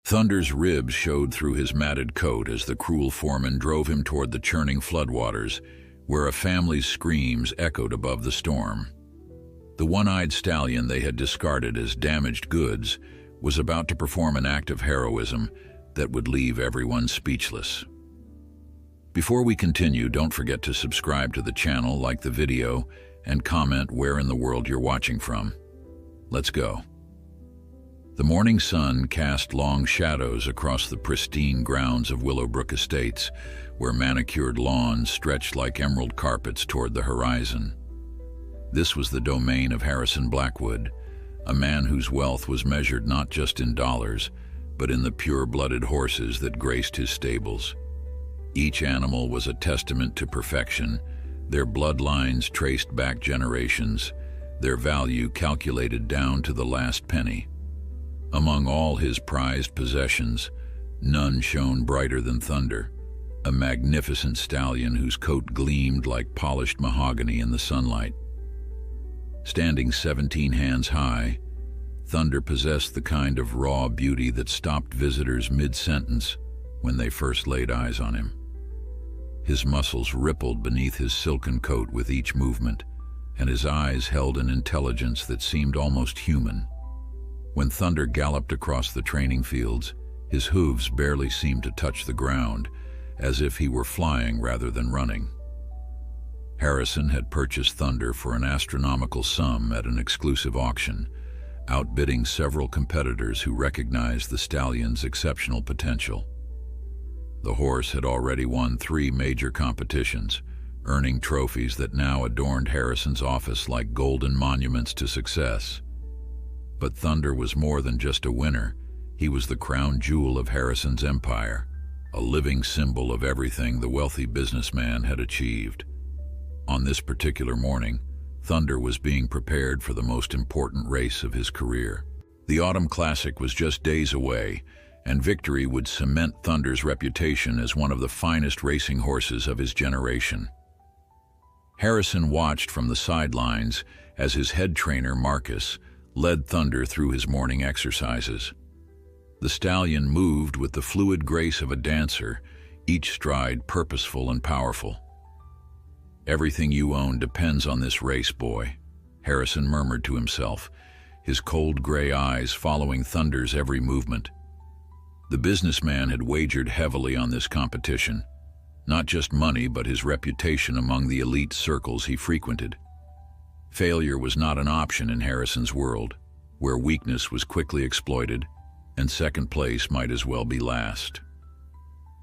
Thunder's ribs showed through his matted coat as the cruel foreman drove him toward the churning floodwaters, where a family's screams echoed above the storm. The one-eyed stallion they had discarded as damaged goods was about to perform an act of heroism that would leave everyone speechless. Before we continue, don't forget to subscribe to the channel, like the video, and comment where in the world you're watching from. Let's go. The morning sun cast long shadows across the pristine grounds of Willowbrook Estates, where manicured lawns stretched like emerald carpets toward the horizon. This was the domain of Harrison Blackwood, a man whose wealth was measured not just in dollars, but in the pure-blooded horses that graced his stables. Each animal was a testament to perfection, their bloodlines traced back generations, their value calculated down to the last penny. Among all his prized possessions, none shone brighter than Thunder, a magnificent stallion whose coat gleamed like polished mahogany in the sunlight. Standing 17 hands high, Thunder possessed the kind of raw beauty that stopped visitors mid-sentence when they first laid eyes on him. His muscles rippled beneath his silken coat with each movement, and his eyes held an intelligence that seemed almost human. When Thunder galloped across the training fields, his hooves barely seemed to touch the ground, as if he were flying rather than running. Harrison had purchased Thunder for an astronomical sum at an exclusive auction, outbidding several competitors who recognized the stallion's exceptional potential. The horse had already won 3 major competitions, earning trophies that now adorned Harrison's office like golden monuments to success. But Thunder was more than just a winner. He was the crown jewel of Harrison's empire, a living symbol of everything the wealthy businessman had achieved. On this particular morning, Thunder was being prepared for the most important race of his career. The Autumn Classic was just days away, and victory would cement Thunder's reputation as one of the finest racing horses of his generation. Harrison watched from the sidelines as his head trainer, Marcus, led Thunder through his morning exercises. The stallion moved with the fluid grace of a dancer, each stride purposeful and powerful. "Everything you own depends on this race, boy," Harrison murmured to himself, his cold gray eyes following Thunder's every movement. The businessman had wagered heavily on this competition, not just money but his reputation among the elite circles he frequented. Failure was not an option in Harrison's world, where weakness was quickly exploited, and second place might as well be last.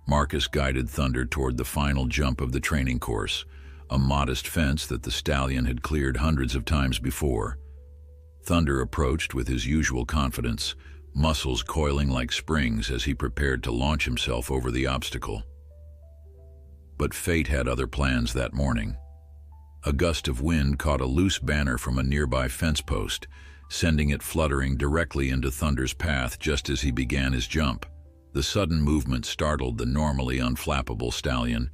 Marcus guided Thunder toward the final jump of the training course, a modest fence that the stallion had cleared hundreds of times before. Thunder approached with his usual confidence, muscles coiling like springs as he prepared to launch himself over the obstacle. But fate had other plans that morning. A gust of wind caught a loose banner from a nearby fence post, sending it fluttering directly into Thunder's path just as he began his jump. The sudden movement startled the normally unflappable stallion.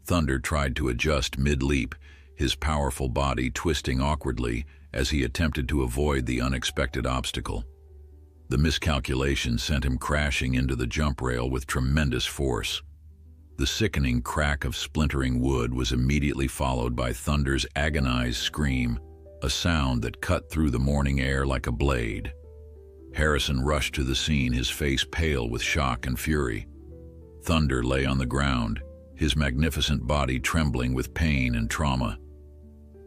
Thunder tried to adjust mid-leap, his powerful body twisting awkwardly as he attempted to avoid the unexpected obstacle. The miscalculation sent him crashing into the jump rail with tremendous force. The sickening crack of splintering wood was immediately followed by Thunder's agonized scream, a sound that cut through the morning air like a blade. Harrison rushed to the scene, his face pale with shock and fury. Thunder lay on the ground, his magnificent body trembling with pain and trauma.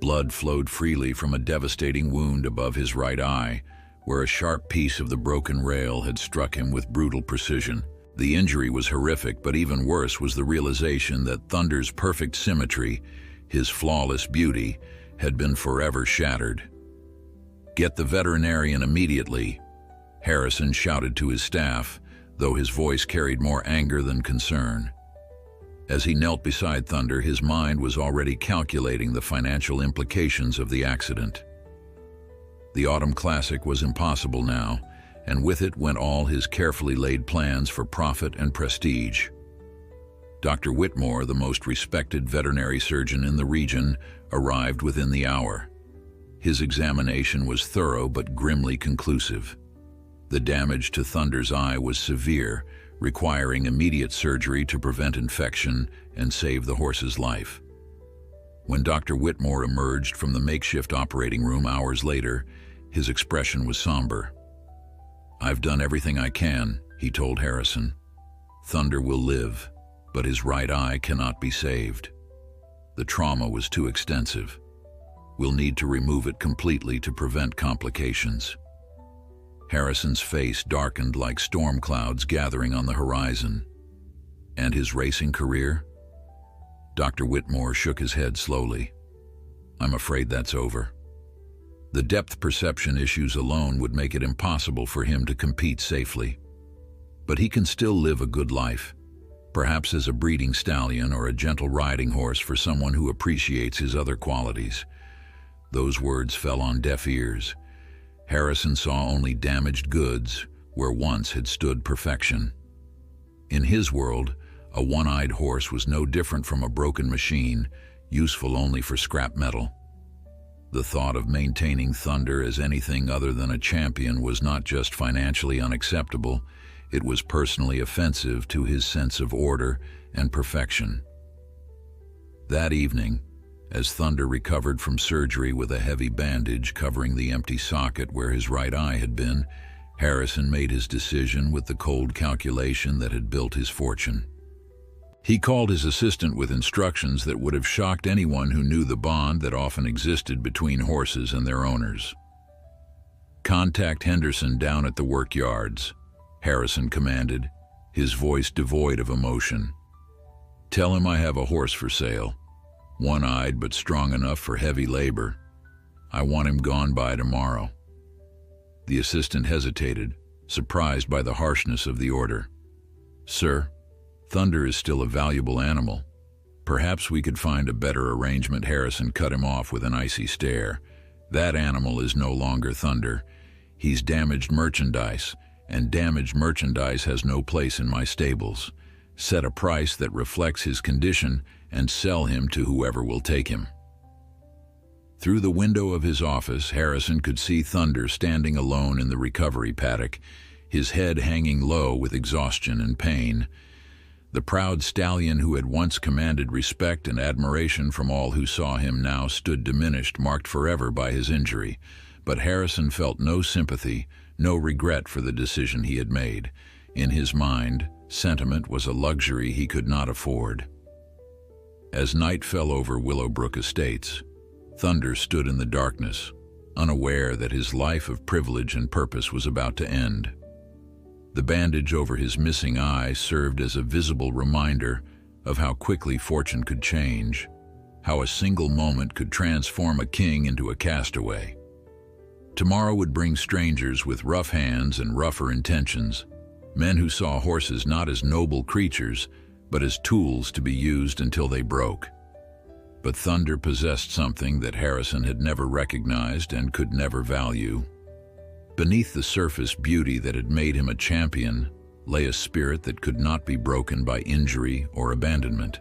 Blood flowed freely from a devastating wound above his right eye, where a sharp piece of the broken rail had struck him with brutal precision. The injury was horrific, but even worse was the realization that Thunder's perfect symmetry, his flawless beauty, had been forever shattered. "Get the veterinarian immediately," Harrison shouted to his staff, though his voice carried more anger than concern. As he knelt beside Thunder, his mind was already calculating the financial implications of the accident. The Autumn Classic was impossible now, and with it went all his carefully laid plans for profit and prestige. Dr. Whitmore, the most respected veterinary surgeon in the region, arrived within the hour. His examination was thorough but grimly conclusive. The damage to Thunder's eye was severe, requiring immediate surgery to prevent infection and save the horse's life. When Dr. Whitmore emerged from the makeshift operating room hours later, his expression was somber. "I've done everything I can," he told Harrison. "Thunder will live, but his right eye cannot be saved. The trauma was too extensive. We'll need to remove it completely to prevent complications." Harrison's face darkened like storm clouds gathering on the horizon. And his racing career? Dr. Whitmore shook his head slowly. "I'm afraid that's over. The depth perception issues alone would make it impossible for him to compete safely. But he can still live a good life, perhaps as a breeding stallion or a gentle riding horse for someone who appreciates his other qualities." Those words fell on deaf ears. Harrison saw only damaged goods where once had stood perfection. In his world, a one-eyed horse was no different from a broken machine, useful only for scrap metal. The thought of maintaining Thunder as anything other than a champion was not just financially unacceptable, it was personally offensive to his sense of order and perfection. That evening, as Thunder recovered from surgery with a heavy bandage covering the empty socket where his right eye had been, Harrison made his decision with the cold calculation that had built his fortune. He called his assistant with instructions that would have shocked anyone who knew the bond that often existed between horses and their owners. "Contact Henderson down at the work yards," Harrison commanded, his voice devoid of emotion. "Tell him I have a horse for sale. One-eyed but strong enough for heavy labor. I want him gone by tomorrow." The assistant hesitated, surprised by the harshness of the order. "Sir, Thunder is still a valuable animal. Perhaps we could find a better arrangement." Harrison cut him off with an icy stare. "That animal is no longer Thunder. He's damaged merchandise, and damaged merchandise has no place in my stables. Set a price that reflects his condition and sell him to whoever will take him." Through the window of his office, Harrison could see Thunder standing alone in the recovery paddock, his head hanging low with exhaustion and pain. The proud stallion who had once commanded respect and admiration from all who saw him now stood diminished, marked forever by his injury. But Harrison felt no sympathy, no regret for the decision he had made. In his mind, sentiment was a luxury he could not afford. As night fell over Willowbrook Estates, Thunder stood in the darkness, unaware that his life of privilege and purpose was about to end. The bandage over his missing eye served as a visible reminder of how quickly fortune could change, how a single moment could transform a king into a castaway. Tomorrow would bring strangers with rough hands and rougher intentions, men who saw horses not as noble creatures, but as tools to be used until they broke. But Thunder possessed something that Harrison had never recognized and could never value. Beneath the surface beauty that had made him a champion lay a spirit that could not be broken by injury or abandonment.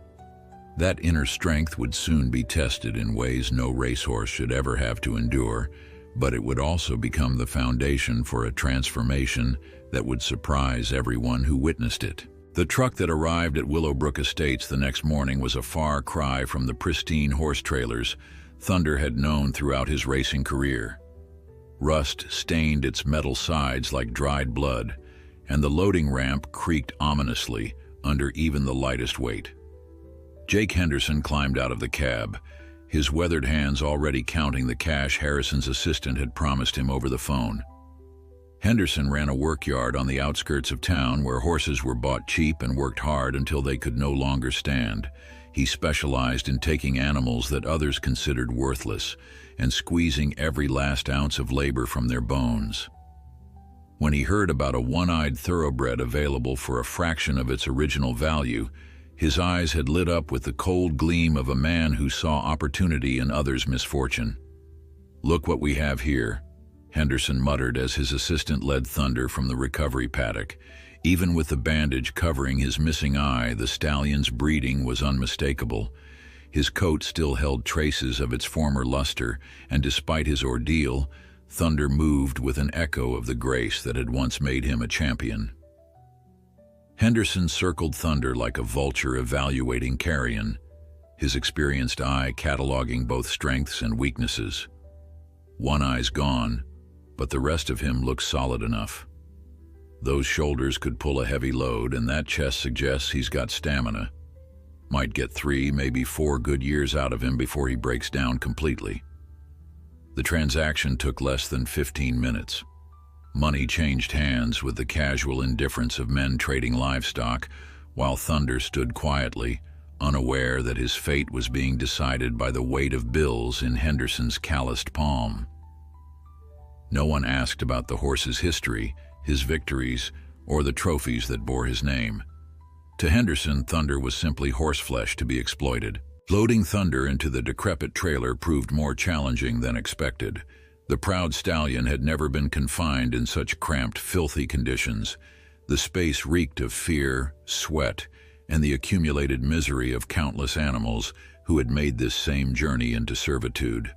That inner strength would soon be tested in ways no racehorse should ever have to endure, but it would also become the foundation for a transformation that would surprise everyone who witnessed it. The truck that arrived at Willowbrook Estates the next morning was a far cry from the pristine horse trailers Thunder had known throughout his racing career. Rust stained its metal sides like dried blood, and the loading ramp creaked ominously under even the lightest weight. Jake Henderson climbed out of the cab, his weathered hands already counting the cash Harrison's assistant had promised him over the phone. Henderson ran a workyard on the outskirts of town where horses were bought cheap and worked hard until they could no longer stand. He specialized in taking animals that others considered worthless and squeezing every last ounce of labor from their bones. When he heard about a one-eyed thoroughbred available for a fraction of its original value, his eyes had lit up with the cold gleam of a man who saw opportunity in others' misfortune. "Look what we have here," Henderson muttered as his assistant led Thunder from the recovery paddock. Even with the bandage covering his missing eye, the stallion's breeding was unmistakable. His coat still held traces of its former luster, and despite his ordeal, Thunder moved with an echo of the grace that had once made him a champion. Henderson circled Thunder like a vulture evaluating carrion, his experienced eye cataloging both strengths and weaknesses. One eye's gone, but the rest of him looks solid enough. Those shoulders could pull a heavy load, and that chest suggests he's got stamina. Might get 3, maybe 4 good years out of him before he breaks down completely. The transaction took less than 15 minutes. Money changed hands with the casual indifference of men trading livestock, while Thunder stood quietly, unaware that his fate was being decided by the weight of bills in Henderson's calloused palm. No one asked about the horse's history, his victories, or the trophies that bore his name. To Henderson, Thunder was simply horseflesh to be exploited. Loading Thunder into the decrepit trailer proved more challenging than expected. The proud stallion had never been confined in such cramped, filthy conditions. The space reeked of fear, sweat, and the accumulated misery of countless animals who had made this same journey into servitude.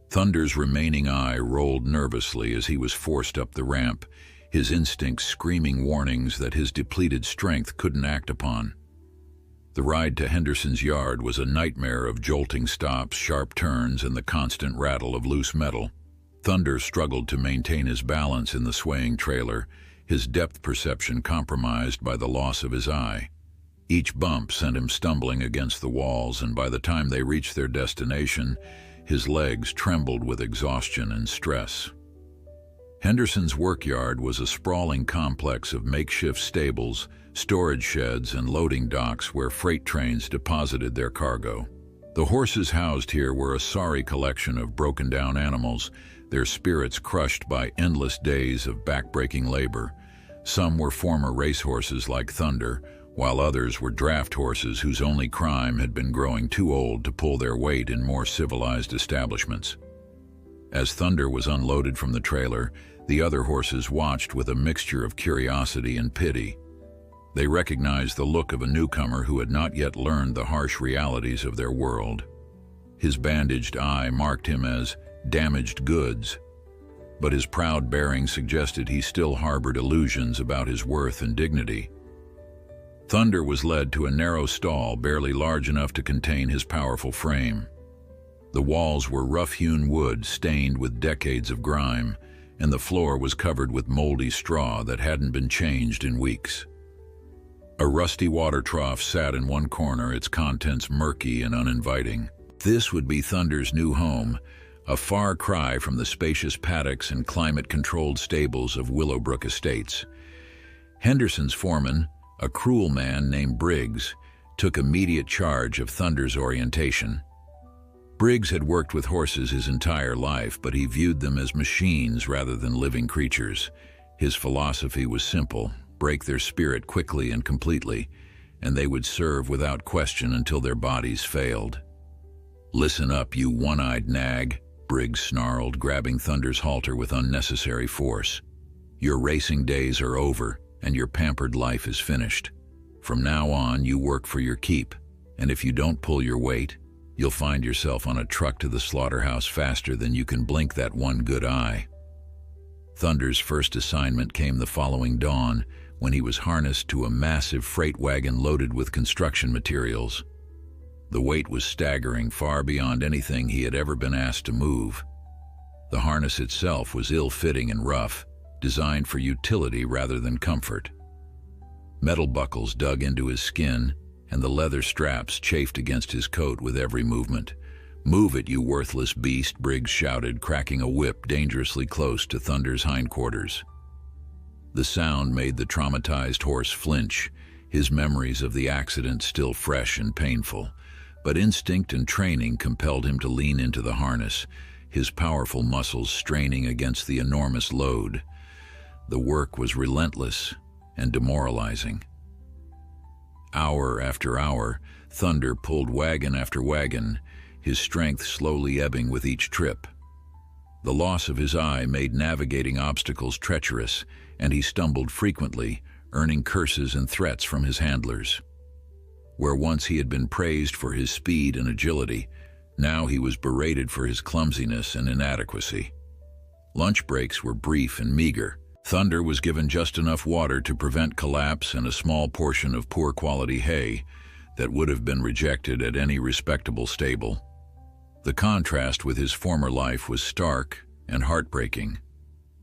Thunder's remaining eye rolled nervously as he was forced up the ramp, his instincts screaming warnings that his depleted strength couldn't act upon. The ride to Henderson's yard was a nightmare of jolting stops, sharp turns, and the constant rattle of loose metal. Thunder struggled to maintain his balance in the swaying trailer, his depth perception compromised by the loss of his eye. Each bump sent him stumbling against the walls, and by the time they reached their destination, his legs trembled with exhaustion and stress. Henderson's workyard was a sprawling complex of makeshift stables, storage sheds, and loading docks where freight trains deposited their cargo. The horses housed here were a sorry collection of broken-down animals, their spirits crushed by endless days of back-breaking labor. Some were former racehorses like Thunder, while others were draft horses whose only crime had been growing too old to pull their weight in more civilized establishments. As Thunder was unloaded from the trailer, the other horses watched with a mixture of curiosity and pity. They recognized the look of a newcomer who had not yet learned the harsh realities of their world. His bandaged eye marked him as damaged goods, but his proud bearing suggested he still harbored illusions about his worth and dignity. Thunder was led to a narrow stall barely large enough to contain his powerful frame. The walls were rough-hewn wood stained with decades of grime, and the floor was covered with moldy straw that hadn't been changed in weeks. A rusty water trough sat in one corner, its contents murky and uninviting. This would be Thunder's new home, a far cry from the spacious paddocks and climate-controlled stables of Willowbrook Estates. Henderson's foreman, a cruel man named Briggs, took immediate charge of Thunder's orientation. Briggs had worked with horses his entire life, but he viewed them as machines rather than living creatures. His philosophy was simple: break their spirit quickly and completely, and they would serve without question until their bodies failed. "Listen up, you one-eyed nag," Briggs snarled, grabbing Thunder's halter with unnecessary force. "Your racing days are over, and your pampered life is finished. From now on, you work for your keep, and if you don't pull your weight, you'll find yourself on a truck to the slaughterhouse faster than you can blink that one good eye." Thunder's first assignment came the following dawn, when he was harnessed to a massive freight wagon loaded with construction materials. The weight was staggering, far beyond anything he had ever been asked to move. The harness itself was ill-fitting and rough, designed for utility rather than comfort. Metal buckles dug into his skin, and the leather straps chafed against his coat with every movement. "Move it, you worthless beast," Briggs shouted, cracking a whip dangerously close to Thunder's hindquarters. The sound made the traumatized horse flinch, his memories of the accident still fresh and painful. But instinct and training compelled him to lean into the harness, his powerful muscles straining against the enormous load. The work was relentless and demoralizing. Hour after hour, Thunder pulled wagon after wagon, his strength slowly ebbing with each trip. The loss of his eye made navigating obstacles treacherous, and he stumbled frequently, earning curses and threats from his handlers. Where once he had been praised for his speed and agility, now he was berated for his clumsiness and inadequacy. Lunch breaks were brief and meager. Thunder was given just enough water to prevent collapse and a small portion of poor quality hay that would have been rejected at any respectable stable. The contrast with his former life was stark and heartbreaking.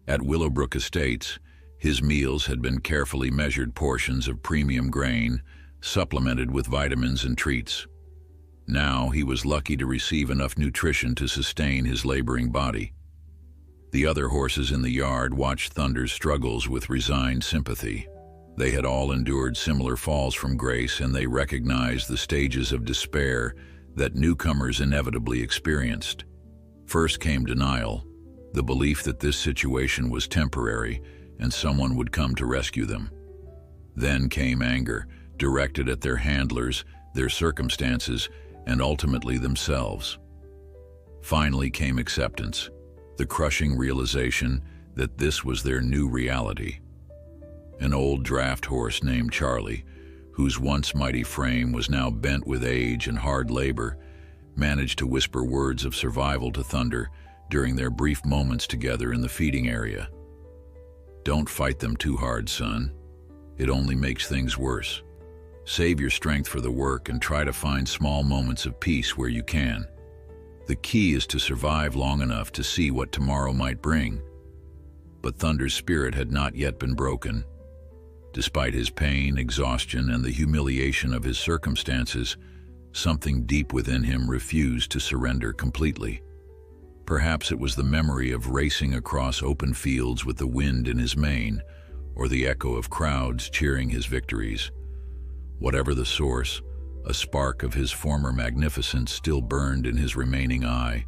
At Willowbrook Estates, his meals had been carefully measured portions of premium grain, supplemented with vitamins and treats. Now he was lucky to receive enough nutrition to sustain his laboring body. The other horses in the yard watched Thunder's struggles with resigned sympathy. They had all endured similar falls from grace, and they recognized the stages of despair that newcomers inevitably experienced. First came denial, the belief that this situation was temporary and someone would come to rescue them. Then came anger, directed at their handlers, their circumstances, and ultimately themselves. Finally came acceptance, the crushing realization that this was their new reality. An old draft horse named Charlie, whose once mighty frame was now bent with age and hard labor, managed to whisper words of survival to Thunder during their brief moments together in the feeding area. "Don't fight them too hard, son. It only makes things worse. Save your strength for the work and try to find small moments of peace where you can. The key is to survive long enough to see what tomorrow might bring." But Thunder's spirit had not yet been broken. Despite his pain, exhaustion, and the humiliation of his circumstances, something deep within him refused to surrender completely. Perhaps it was the memory of racing across open fields with the wind in his mane, or the echo of crowds cheering his victories. Whatever the source, a spark of his former magnificence still burned in his remaining eye,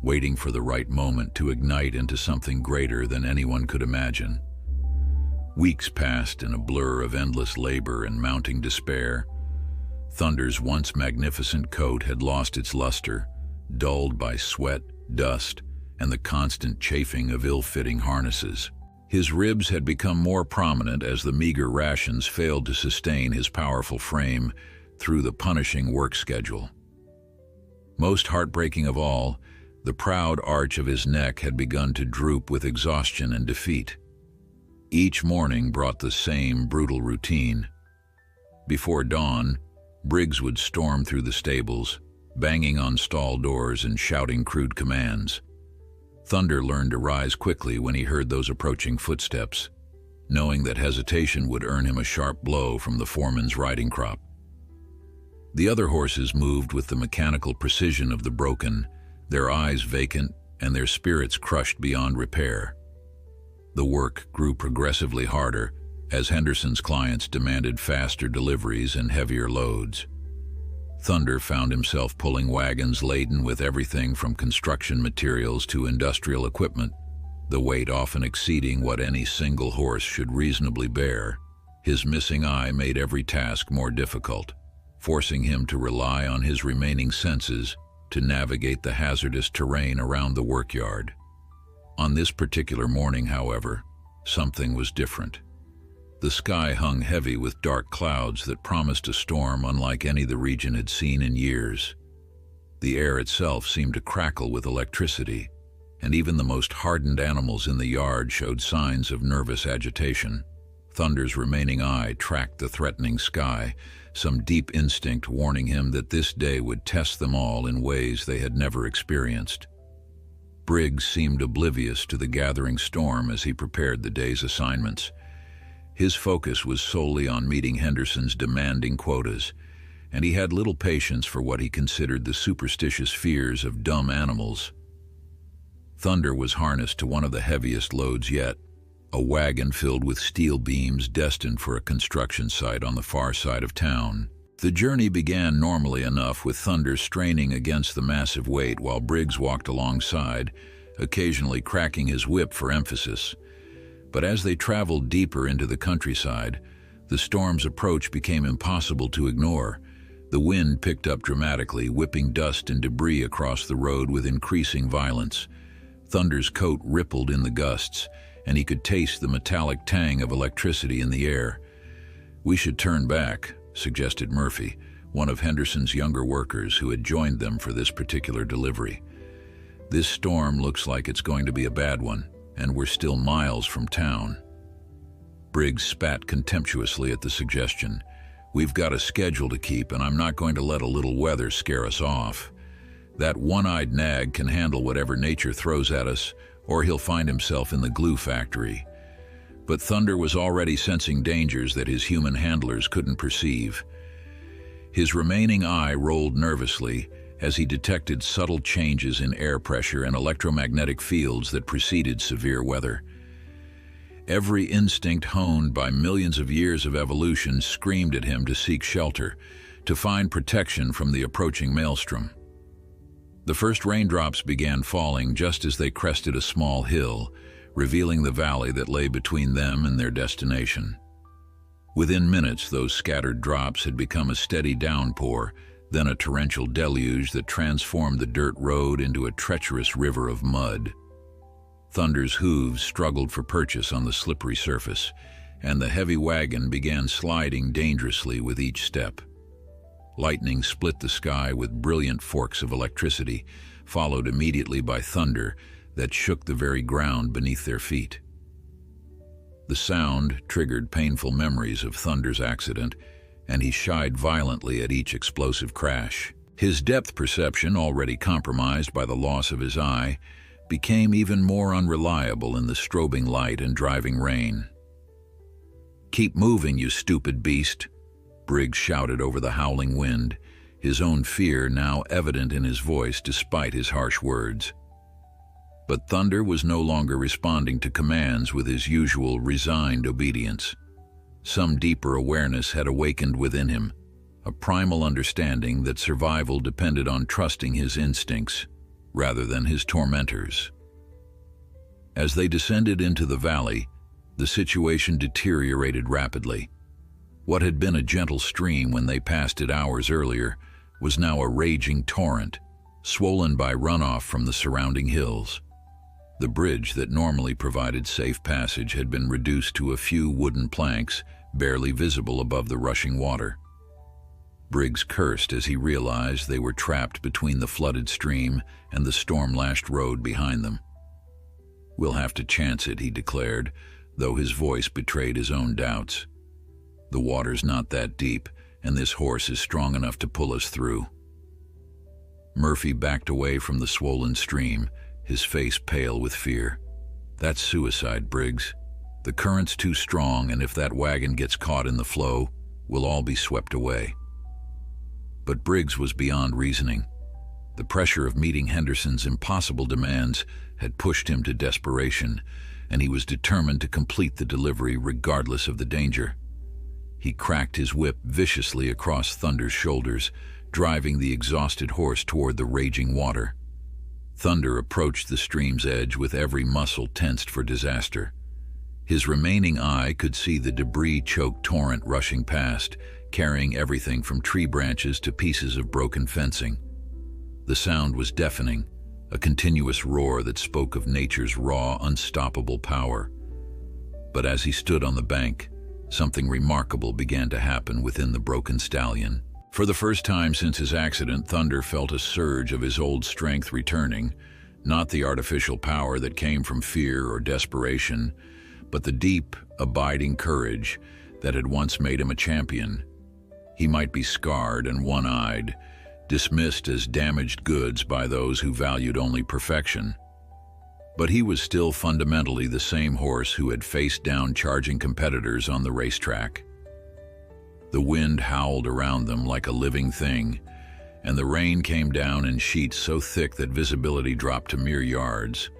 waiting for the right moment to ignite into something greater than anyone could imagine. Weeks passed in a blur of endless labor and mounting despair. Thunder's once magnificent coat had lost its luster, dulled by sweat, dust, and the constant chafing of ill-fitting harnesses. His ribs had become more prominent as the meager rations failed to sustain his powerful frame through the punishing work schedule. Most heartbreaking of all, the proud arch of his neck had begun to droop with exhaustion and defeat. Each morning brought the same brutal routine. Before dawn, Briggs would storm through the stables, banging on stall doors and shouting crude commands. Thunder learned to rise quickly when he heard those approaching footsteps, knowing that hesitation would earn him a sharp blow from the foreman's riding crop. The other horses moved with the mechanical precision of the broken, their eyes vacant and their spirits crushed beyond repair. The work grew progressively harder as Henderson's clients demanded faster deliveries and heavier loads. Thunder found himself pulling wagons laden with everything from construction materials to industrial equipment, the weight often exceeding what any single horse should reasonably bear. His missing eye made every task more difficult, forcing him to rely on his remaining senses to navigate the hazardous terrain around the workyard. On this particular morning, however, something was different. The sky hung heavy with dark clouds that promised a storm unlike any the region had seen in years. The air itself seemed to crackle with electricity, and even the most hardened animals in the yard showed signs of nervous agitation. Thunder's remaining eye tracked the threatening sky, some deep instinct warning him that this day would test them all in ways they had never experienced. Briggs seemed oblivious to the gathering storm as he prepared the day's assignments. His focus was solely on meeting Henderson's demanding quotas, and he had little patience for what he considered the superstitious fears of dumb animals. Thunder was harnessed to one of the heaviest loads yet, a wagon filled with steel beams destined for a construction site on the far side of town. The journey began normally enough, with Thunder straining against the massive weight while Briggs walked alongside, occasionally cracking his whip for emphasis. But as they traveled deeper into the countryside, the storm's approach became impossible to ignore. The wind picked up dramatically, whipping dust and debris across the road with increasing violence. Thunder's coat rippled in the gusts, and he could taste the metallic tang of electricity in the air. "We should turn back," suggested Murphy, one of Henderson's younger workers who had joined them for this particular delivery. "This storm looks like it's going to be a bad one." and we're still miles from town. Briggs spat contemptuously at the suggestion. We've got a schedule to keep, and I'm not going to let a little weather scare us off. That one-eyed nag can handle whatever nature throws at us, or he'll find himself in the glue factory. But Thunder was already sensing dangers that his human handlers couldn't perceive. His remaining eye rolled nervously as he detected subtle changes in air pressure and electromagnetic fields that preceded severe weather. Every instinct honed by millions of years of evolution screamed at him to seek shelter, to find protection from the approaching maelstrom. The first raindrops began falling just as they crested a small hill, revealing the valley that lay between them and their destination. Within minutes, those scattered drops had become a steady downpour, then a torrential deluge that transformed the dirt road into a treacherous river of mud. Thunder's hooves struggled for purchase on the slippery surface, and the heavy wagon began sliding dangerously with each step. Lightning split the sky with brilliant forks of electricity, followed immediately by thunder that shook the very ground beneath their feet. The sound triggered painful memories of Thunder's accident, and he shied violently at each explosive crash. His depth perception, already compromised by the loss of his eye, became even more unreliable in the strobing light and driving rain. "Keep moving, you stupid beast," Briggs shouted over the howling wind, his own fear now evident in his voice despite his harsh words. But Thunder was no longer responding to commands with his usual resigned obedience. Some deeper awareness had awakened within him, a primal understanding that survival depended on trusting his instincts rather than his tormentors. As they descended into the valley, the situation deteriorated rapidly. What had been a gentle stream when they passed it hours earlier was now a raging torrent, swollen by runoff from the surrounding hills. The bridge that normally provided safe passage had been reduced to a few wooden planks, barely visible above the rushing water. Briggs cursed as he realized they were trapped between the flooded stream and the storm-lashed road behind them. "We'll have to chance it," he declared, though his voice betrayed his own doubts. "The water's not that deep, and this horse is strong enough to pull us through." Murphy backed away from the swollen stream, his face pale with fear. "That's suicide, Briggs. The current's too strong, and if that wagon gets caught in the flow, we'll all be swept away." But Briggs was beyond reasoning. The pressure of meeting Henderson's impossible demands had pushed him to desperation, and he was determined to complete the delivery regardless of the danger. He cracked his whip viciously across Thunder's shoulders, driving the exhausted horse toward the raging water. Thunder approached the stream's edge with every muscle tensed for disaster. His remaining eye could see the debris-choked torrent rushing past, carrying everything from tree branches to pieces of broken fencing. The sound was deafening, a continuous roar that spoke of nature's raw, unstoppable power. But as he stood on the bank, something remarkable began to happen within the broken stallion. For the first time since his accident, Thunder felt a surge of his old strength returning, not the artificial power that came from fear or desperation, but the deep, abiding courage that had once made him a champion. He might be scarred and one-eyed, dismissed as damaged goods by those who valued only perfection. But he was still fundamentally the same horse who had faced down charging competitors on the racetrack. The wind howled around them like a living thing, and the rain came down in sheets so thick that visibility dropped to mere yards.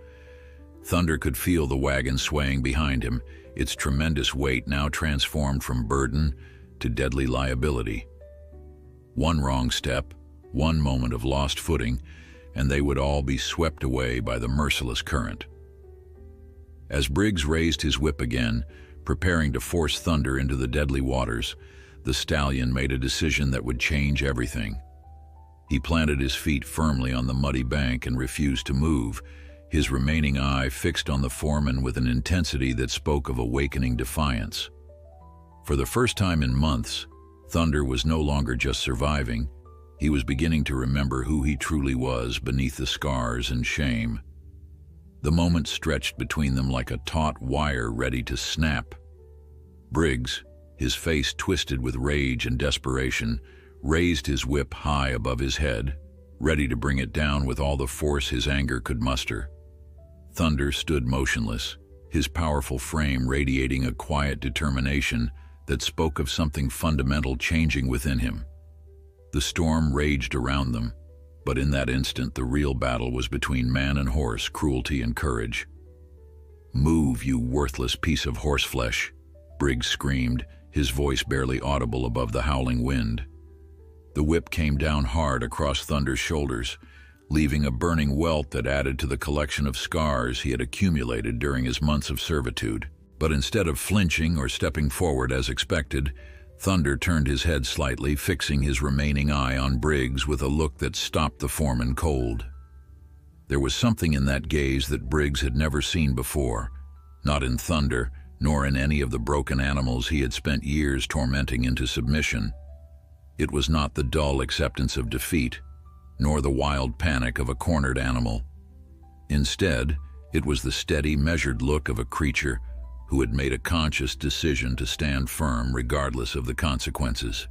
Thunder could feel the wagon swaying behind him, its tremendous weight now transformed from burden to deadly liability. One wrong step, one moment of lost footing, and they would all be swept away by the merciless current. As Briggs raised his whip again, preparing to force Thunder into the deadly waters, the stallion made a decision that would change everything. He planted his feet firmly on the muddy bank and refused to move, his remaining eye fixed on the foreman with an intensity that spoke of awakening defiance. For the first time in months, Thunder was no longer just surviving. He was beginning to remember who he truly was beneath the scars and shame. The moment stretched between them like a taut wire ready to snap. Briggs, his face twisted with rage and desperation, raised his whip high above his head, ready to bring it down with all the force his anger could muster. Thunder stood motionless, his powerful frame radiating a quiet determination that spoke of something fundamental changing within him. The storm raged around them, but in that instant the real battle was between man and horse, cruelty and courage. "Move, you worthless piece of horseflesh," Briggs screamed, his voice barely audible above the howling wind. The whip came down hard across Thunder's shoulders, leaving a burning welt that added to the collection of scars he had accumulated during his months of servitude. But instead of flinching or stepping forward as expected, Thunder turned his head slightly, fixing his remaining eye on Briggs with a look that stopped the foreman cold. There was something in that gaze that Briggs had never seen before, not in Thunder, nor in any of the broken animals he had spent years tormenting into submission. It was not the dull acceptance of defeat, nor the wild panic of a cornered animal. Instead, it was the steady, measured look of a creature who had made a conscious decision to stand firm regardless of the consequences.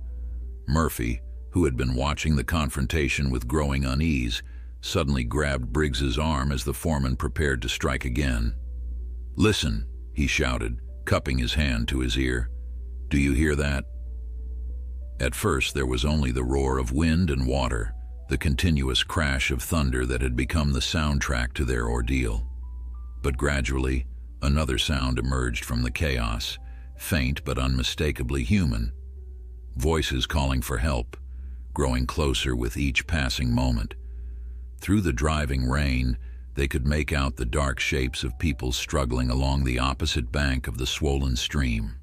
Murphy, who had been watching the confrontation with growing unease, suddenly grabbed Briggs's arm as the foreman prepared to strike again. "Listen," he shouted, cupping his hand to his ear. "Do you hear that?" At first there was only the roar of wind and water, the continuous crash of thunder that had become the soundtrack to their ordeal. But gradually, another sound emerged from the chaos, faint but unmistakably human. Voices calling for help, growing closer with each passing moment. Through the driving rain, they could make out the dark shapes of people struggling along the opposite bank of the swollen stream.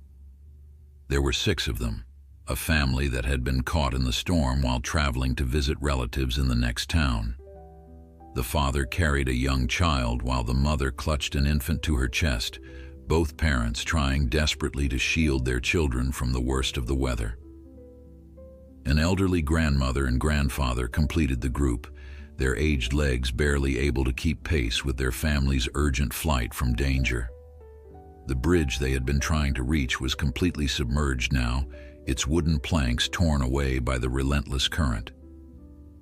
There were 6 of them, a family that had been caught in the storm while traveling to visit relatives in the next town. The father carried a young child while the mother clutched an infant to her chest, both parents trying desperately to shield their children from the worst of the weather. An elderly grandmother and grandfather completed the group, their aged legs barely able to keep pace with their family's urgent flight from danger. The bridge they had been trying to reach was completely submerged now, its wooden planks torn away by the relentless current.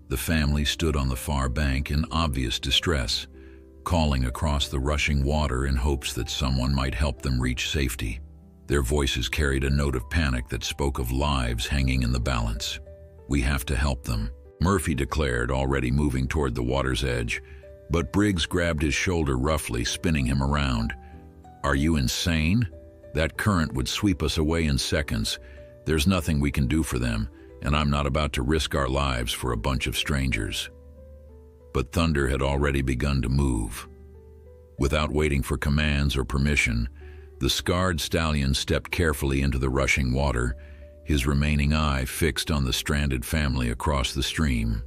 The family stood on the far bank in obvious distress, calling across the rushing water in hopes that someone might help them reach safety. Their voices carried a note of panic that spoke of lives hanging in the balance. "We have to help them," Murphy declared, already moving toward the water's edge, but Briggs grabbed his shoulder roughly, spinning him around. "Are you insane? That current would sweep us away in seconds. There's nothing we can do for them, and I'm not about to risk our lives for a bunch of strangers." But Thunder had already begun to move. Without waiting for commands or permission, the scarred stallion stepped carefully into the rushing water, his remaining eye fixed on the stranded family across the stream.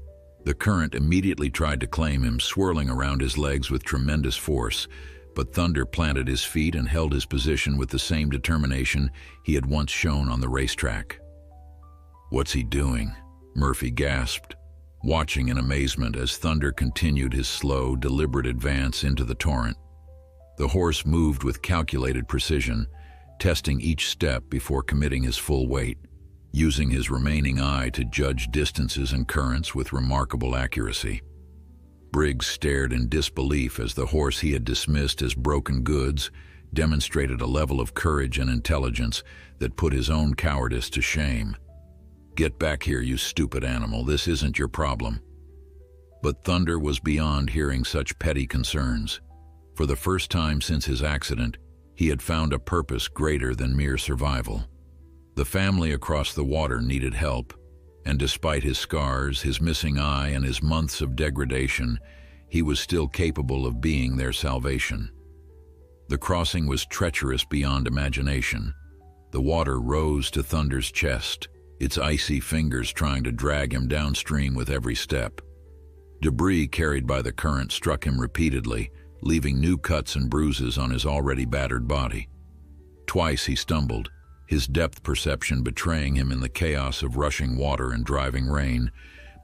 The current immediately tried to claim him, swirling around his legs with tremendous force, but Thunder planted his feet and held his position with the same determination he had once shown on the racetrack. "What's he doing?" Murphy gasped, watching in amazement as Thunder continued his slow, deliberate advance into the torrent. The horse moved with calculated precision, testing each step before committing his full weight, using his remaining eye to judge distances and currents with remarkable accuracy. Briggs stared in disbelief as the horse he had dismissed as broken goods demonstrated a level of courage and intelligence that put his own cowardice to shame. "Get back here, you stupid animal. This isn't your problem." But Thunder was beyond hearing such petty concerns. For the first time since his accident, he had found a purpose greater than mere survival. The family across the water needed help, and despite his scars, his missing eye, and his months of degradation, he was still capable of being their salvation. The crossing was treacherous beyond imagination. The water rose to Thunder's chest, its icy fingers trying to drag him downstream with every step. Debris carried by the current struck him repeatedly, leaving new cuts and bruises on his already battered body. Twice he stumbled, his depth perception betraying him in the chaos of rushing water and driving rain,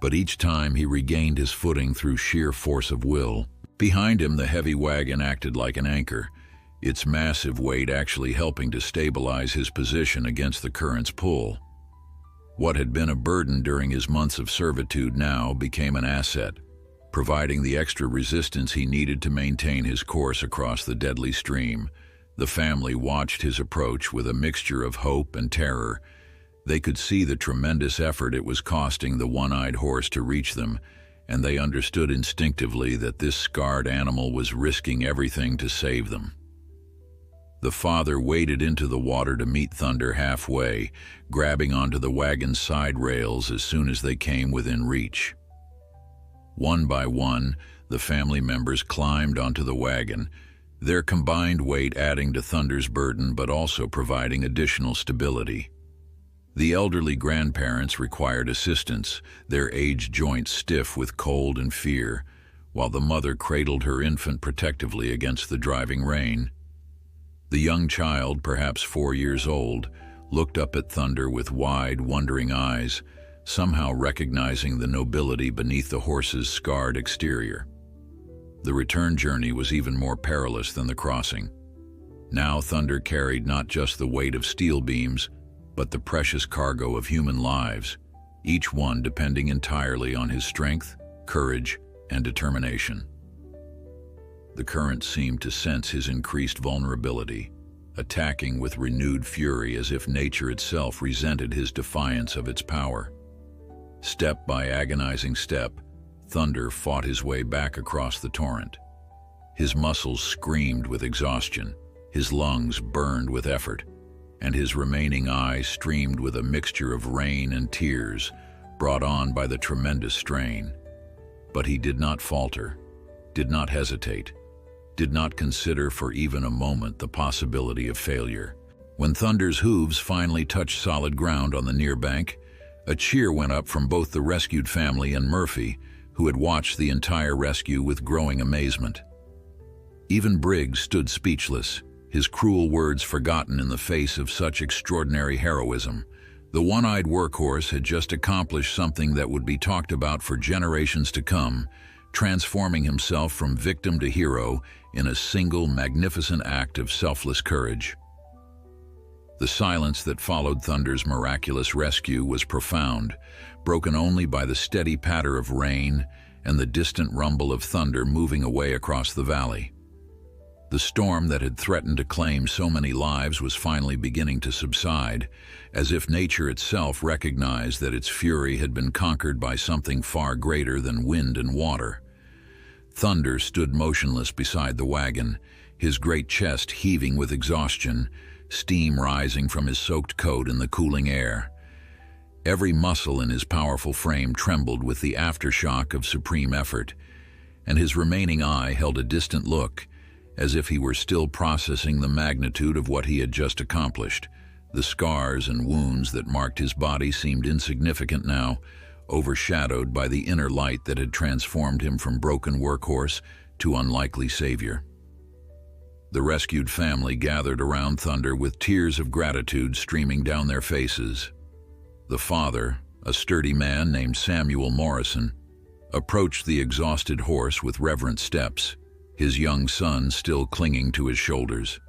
but each time he regained his footing through sheer force of will. Behind him, the heavy wagon acted like an anchor, its massive weight actually helping to stabilize his position against the current's pull. What had been a burden during his months of servitude now became an asset, providing the extra resistance he needed to maintain his course across the deadly stream. The family watched his approach with a mixture of hope and terror. They could see the tremendous effort it was costing the one-eyed horse to reach them, and they understood instinctively that this scarred animal was risking everything to save them. The father waded into the water to meet Thunder halfway, grabbing onto the wagon's side rails as soon as they came within reach. One by one, the family members climbed onto the wagon, their combined weight adding to Thunder's burden but also providing additional stability. The elderly grandparents required assistance, their aged joints stiff with cold and fear, while the mother cradled her infant protectively against the driving rain. The young child, perhaps 4 years old, looked up at Thunder with wide, wondering eyes, somehow recognizing the nobility beneath the horse's scarred exterior. The return journey was even more perilous than the crossing. Now Thunder carried not just the weight of steel beams, but the precious cargo of human lives, each one depending entirely on his strength, courage, and determination. The current seemed to sense his increased vulnerability, attacking with renewed fury as if nature itself resented his defiance of its power. Step by agonizing step, Thunder fought his way back across the torrent. His muscles screamed with exhaustion, his lungs burned with effort, and his remaining eyes streamed with a mixture of rain and tears brought on by the tremendous strain. But he did not falter, did not hesitate, did not consider for even a moment the possibility of failure. When Thunder's hooves finally touched solid ground on the near bank, a cheer went up from both the rescued family and Murphy, who had watched the entire rescue with growing amazement. Even Briggs stood speechless, his cruel words forgotten in the face of such extraordinary heroism. The one-eyed workhorse had just accomplished something that would be talked about for generations to come, transforming himself from victim to hero in a single magnificent act of selfless courage. The silence that followed Thunder's miraculous rescue was profound, broken only by the steady patter of rain and the distant rumble of thunder moving away across the valley. The storm that had threatened to claim so many lives was finally beginning to subside, as if nature itself recognized that its fury had been conquered by something far greater than wind and water. Thunder stood motionless beside the wagon, his great chest heaving with exhaustion, steam rising from his soaked coat in the cooling air. Every muscle in his powerful frame trembled with the aftershock of supreme effort, and his remaining eye held a distant look, as if he were still processing the magnitude of what he had just accomplished. The scars and wounds that marked his body seemed insignificant now, overshadowed by the inner light that had transformed him from broken workhorse to unlikely savior. The rescued family gathered around Thunder with tears of gratitude streaming down their faces. The father, a sturdy man named Samuel Morrison, approached the exhausted horse with reverent steps, his young son still clinging to his shoulders.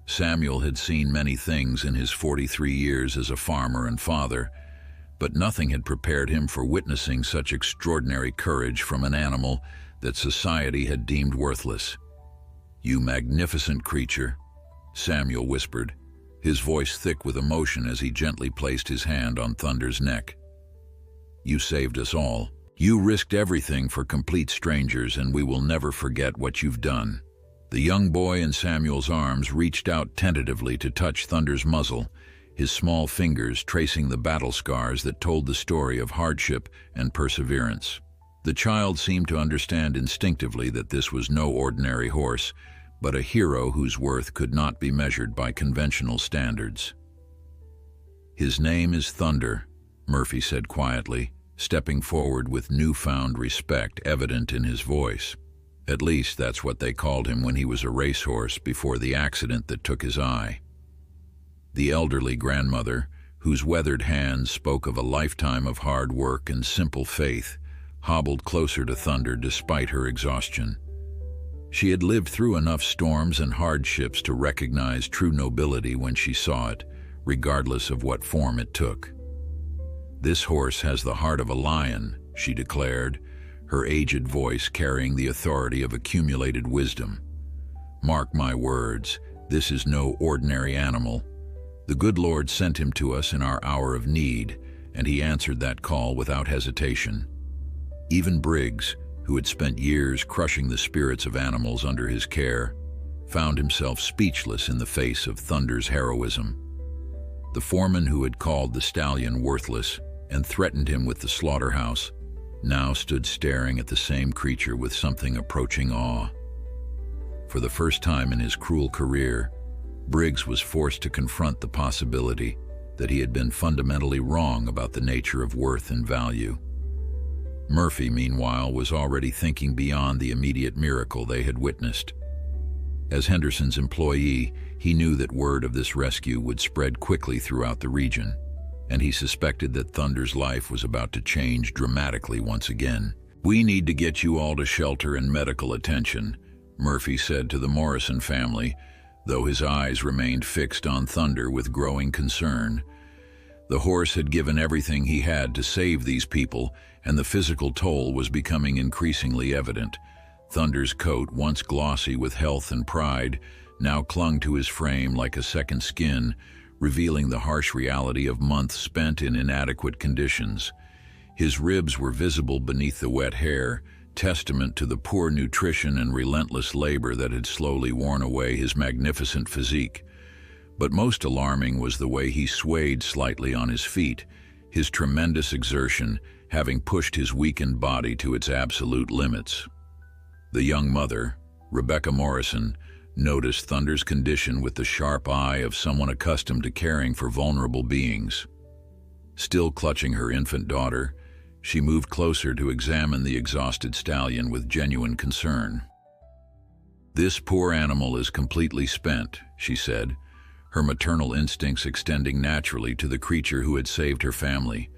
Samuel had seen many things in his 43 years as a farmer and father, but nothing had prepared him for witnessing such extraordinary courage from an animal that society had deemed worthless. "You magnificent creature," Samuel whispered, his voice thick with emotion as he gently placed his hand on Thunder's neck. "You saved us all. You risked everything for complete strangers, and we will never forget what you've done." The young boy in Samuel's arms reached out tentatively to touch Thunder's muzzle, his small fingers tracing the battle scars that told the story of hardship and perseverance. The child seemed to understand instinctively that this was no ordinary horse, but a hero whose worth could not be measured by conventional standards. "His name is Thunder," Murphy said quietly, stepping forward with newfound respect evident in his voice. At least that's what they called him when he was a racehorse before the accident that took his eye. The elderly grandmother, whose weathered hands spoke of a lifetime of hard work and simple faith, hobbled closer to Thunder despite her exhaustion. She had lived through enough storms and hardships to recognize true nobility when she saw it, regardless of what form it took. "This horse has the heart of a lion," she declared, her aged voice carrying the authority of accumulated wisdom. "Mark my words, this is no ordinary animal. The good Lord sent him to us in our hour of need, and he answered that call without hesitation." Even Briggs, who had spent years crushing the spirits of animals under his care, found himself speechless in the face of Thunder's heroism. The foreman who had called the stallion worthless and threatened him with the slaughterhouse now stood staring at the same creature with something approaching awe. For the first time in his cruel career, Briggs was forced to confront the possibility that he had been fundamentally wrong about the nature of worth and value. Murphy, meanwhile, was already thinking beyond the immediate miracle they had witnessed. As Henderson's employee, he knew that word of this rescue would spread quickly throughout the region, and he suspected that Thunder's life was about to change dramatically once again. "We need to get you all to shelter and medical attention," Murphy said to the Morrison family, though his eyes remained fixed on Thunder with growing concern. The horse had given everything he had to save these people, and the physical toll was becoming increasingly evident. Thunder's coat, once glossy with health and pride, now clung to his frame like a second skin, revealing the harsh reality of months spent in inadequate conditions. His ribs were visible beneath the wet hair, testament to the poor nutrition and relentless labor that had slowly worn away his magnificent physique. But most alarming was the way he swayed slightly on his feet, his tremendous exertion having pushed his weakened body to its absolute limits. The young mother, Rebecca Morrison, noticed Thunder's condition with the sharp eye of someone accustomed to caring for vulnerable beings. Still clutching her infant daughter, she moved closer to examine the exhausted stallion with genuine concern. "This poor animal is completely spent," she said, her maternal instincts extending naturally to the creature who had saved her family.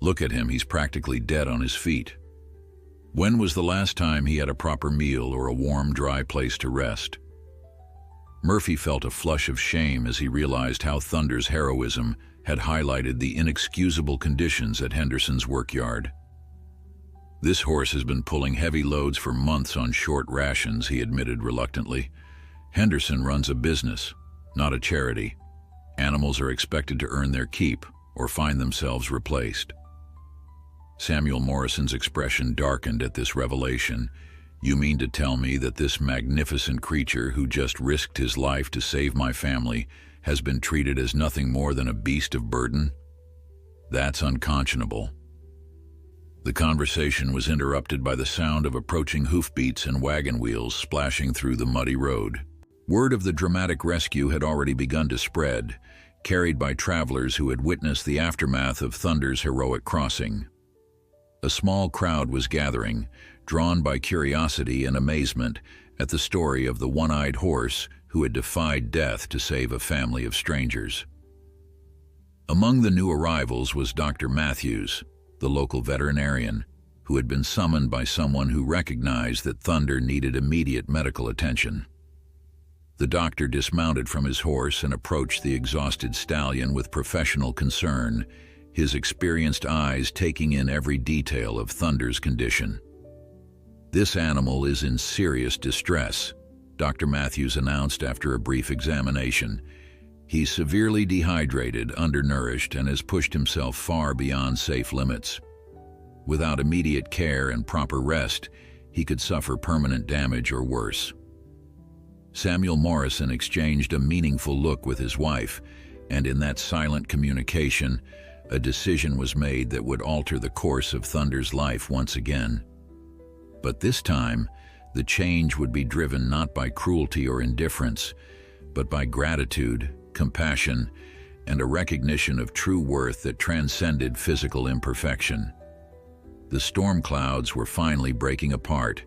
"Look at him, he's practically dead on his feet. When was the last time he had a proper meal or a warm, dry place to rest?" Murphy felt a flush of shame as he realized how Thunder's heroism had highlighted the inexcusable conditions at Henderson's workyard. "This horse has been pulling heavy loads for months on short rations," he admitted reluctantly. "Henderson runs a business, not a charity. Animals are expected to earn their keep or find themselves replaced." Samuel Morrison's expression darkened at this revelation. "You mean to tell me that this magnificent creature who just risked his life to save my family has been treated as nothing more than a beast of burden? That's unconscionable." The conversation was interrupted by the sound of approaching hoofbeats and wagon wheels splashing through the muddy road. Word of the dramatic rescue had already begun to spread, carried by travelers who had witnessed the aftermath of Thunder's heroic crossing. A small crowd was gathering, drawn by curiosity and amazement at the story of the one-eyed horse who had defied death to save a family of strangers. Among the new arrivals was Dr. Matthews, the local veterinarian, who had been summoned by someone who recognized that Thunder needed immediate medical attention. The doctor dismounted from his horse and approached the exhausted stallion with professional concern, his experienced eyes taking in every detail of Thunder's condition. "This animal is in serious distress," Dr. Matthews announced after a brief examination. "He's severely dehydrated, undernourished, and has pushed himself far beyond safe limits. Without immediate care and proper rest, he could suffer permanent damage or worse." Samuel Morrison exchanged a meaningful look with his wife, and in that silent communication, a decision was made that would alter the course of Thunder's life once again. But this time, the change would be driven not by cruelty or indifference, but by gratitude, compassion, and a recognition of true worth that transcended physical imperfection. The storm clouds were finally breaking apart,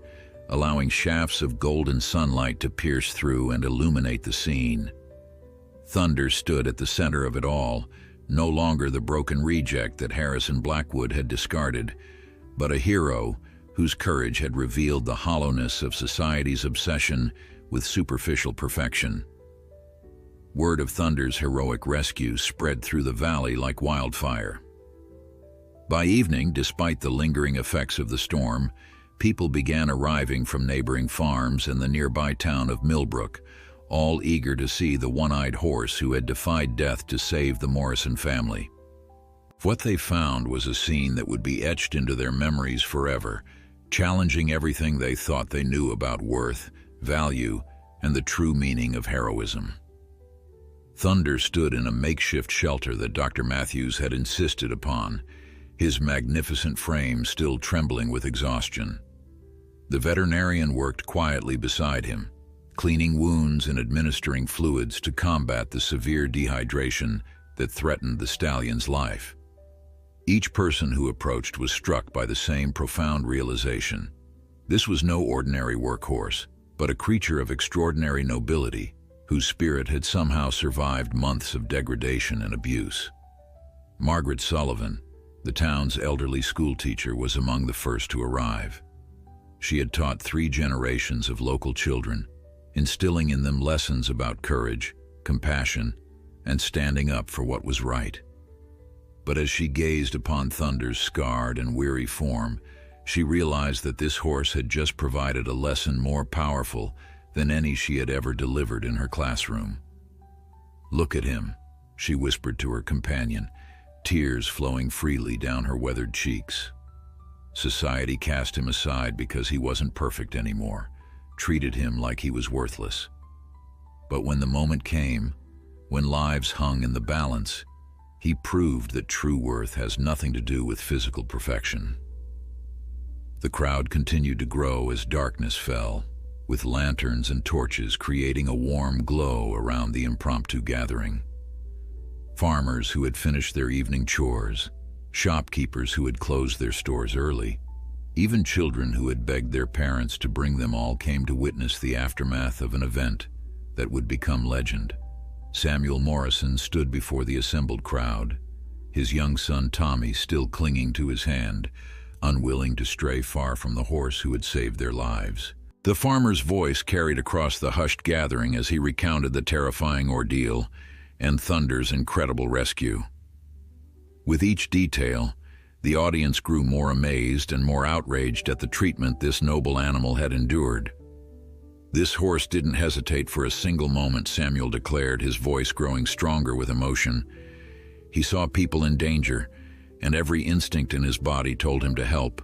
allowing shafts of golden sunlight to pierce through and illuminate the scene. Thunder stood at the center of it all, no longer the broken reject that Harrison Blackwood had discarded, but a hero whose courage had revealed the hollowness of society's obsession with superficial perfection. Word of Thunder's heroic rescue spread through the valley like wildfire. By evening, despite the lingering effects of the storm, people began arriving from neighboring farms and the nearby town of Millbrook, all eager to see the one-eyed horse who had defied death to save the Morrison family. What they found was a scene that would be etched into their memories forever, challenging everything they thought they knew about worth, value, and the true meaning of heroism. Thunder stood in a makeshift shelter that Dr. Matthews had insisted upon, his magnificent frame still trembling with exhaustion. The veterinarian worked quietly beside him, cleaning wounds and administering fluids to combat the severe dehydration that threatened the stallion's life. Each person who approached was struck by the same profound realization. This was no ordinary workhorse, but a creature of extraordinary nobility, whose spirit had somehow survived months of degradation and abuse. Margaret Sullivan, the town's elderly schoolteacher, was among the first to arrive. She had taught 3 generations of local children, instilling in them lessons about courage, compassion, and standing up for what was right. But as she gazed upon Thunder's scarred and weary form, she realized that this horse had just provided a lesson more powerful than any she had ever delivered in her classroom. "Look at him," she whispered to her companion, tears flowing freely down her weathered cheeks. Society cast him aside because he wasn't perfect anymore, treated him like he was worthless. But when the moment came, when lives hung in the balance, he proved that true worth has nothing to do with physical perfection. The crowd continued to grow as darkness fell, with lanterns and torches creating a warm glow around the impromptu gathering. Farmers who had finished their evening chores, shopkeepers who had closed their stores early, even children who had begged their parents to bring them all came to witness the aftermath of an event that would become legend. Samuel Morrison stood before the assembled crowd, his young son Tommy still clinging to his hand, unwilling to stray far from the horse who had saved their lives. The farmer's voice carried across the hushed gathering as he recounted the terrifying ordeal and Thunder's incredible rescue. With each detail, the audience grew more amazed and more outraged at the treatment this noble animal had endured. "This horse didn't hesitate for a single moment," Samuel declared, his voice growing stronger with emotion. "He saw people in danger, and every instinct in his body told him to help,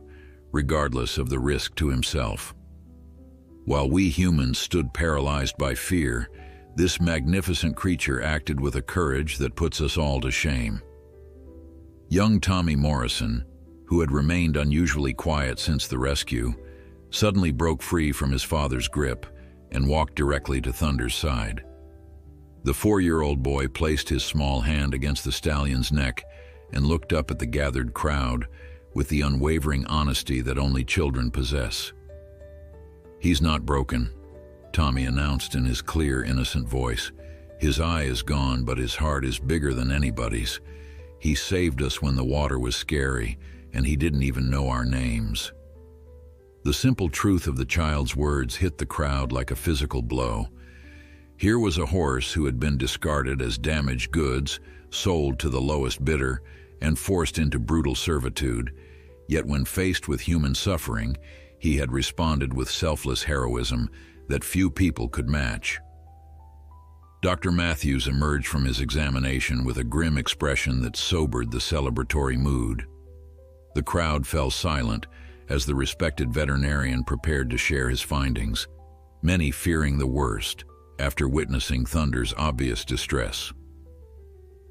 regardless of the risk to himself. While we humans stood paralyzed by fear, this magnificent creature acted with a courage that puts us all to shame." Young Tommy Morrison, who had remained unusually quiet since the rescue, suddenly broke free from his father's grip and walked directly to Thunder's side. The 4-year-old boy placed his small hand against the stallion's neck and looked up at the gathered crowd with the unwavering honesty that only children possess. "He's not broken," Tommy announced in his clear, innocent voice. "His eye is gone, but his heart is bigger than anybody's. He saved us when the water was scary, and he didn't even know our names." The simple truth of the child's words hit the crowd like a physical blow. Here was a horse who had been discarded as damaged goods, sold to the lowest bidder, and forced into brutal servitude. Yet when faced with human suffering, he had responded with selfless heroism that few people could match. Dr. Matthews emerged from his examination with a grim expression that sobered the celebratory mood. The crowd fell silent as the respected veterinarian prepared to share his findings, many fearing the worst after witnessing Thunder's obvious distress.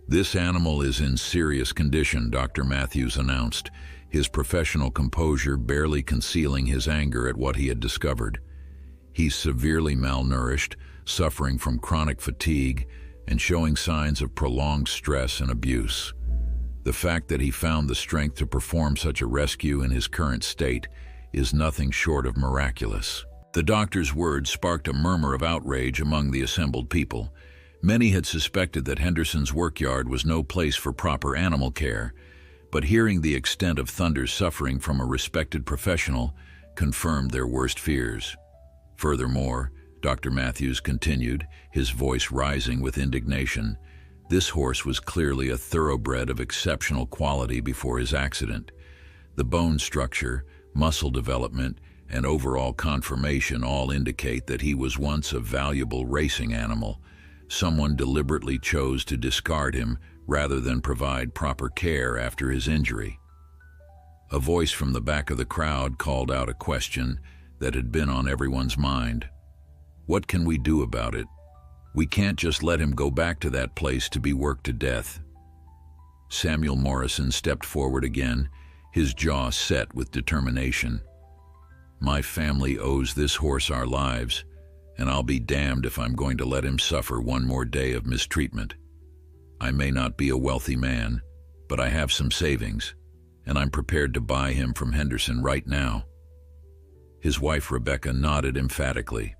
"This animal is in serious condition," Dr. Matthews announced, his professional composure barely concealing his anger at what he had discovered. "He's severely malnourished, suffering from chronic fatigue, and showing signs of prolonged stress and abuse. The fact that he found the strength to perform such a rescue in his current state is nothing short of miraculous." The doctor's words sparked a murmur of outrage among the assembled people. Many had suspected that Henderson's workyard was no place for proper animal care, But hearing the extent of Thunder's suffering from a respected professional confirmed their worst fears. Furthermore, Dr. Matthews continued, his voice rising with indignation, this horse was clearly a thoroughbred of exceptional quality before his accident. The bone structure, muscle development, and overall conformation all indicate that he was once a valuable racing animal. Someone deliberately chose to discard him rather than provide proper care after his injury. A voice from the back of the crowd called out a question that had been on everyone's mind. What can we do about it? We can't just let him go back to that place to be worked to death. Samuel Morrison stepped forward again, his jaw set with determination. My family owes this horse our lives, and I'll be damned if I'm going to let him suffer one more day of mistreatment. I may not be a wealthy man, but I have some savings, and I'm prepared to buy him from Henderson right now. His wife Rebecca nodded emphatically,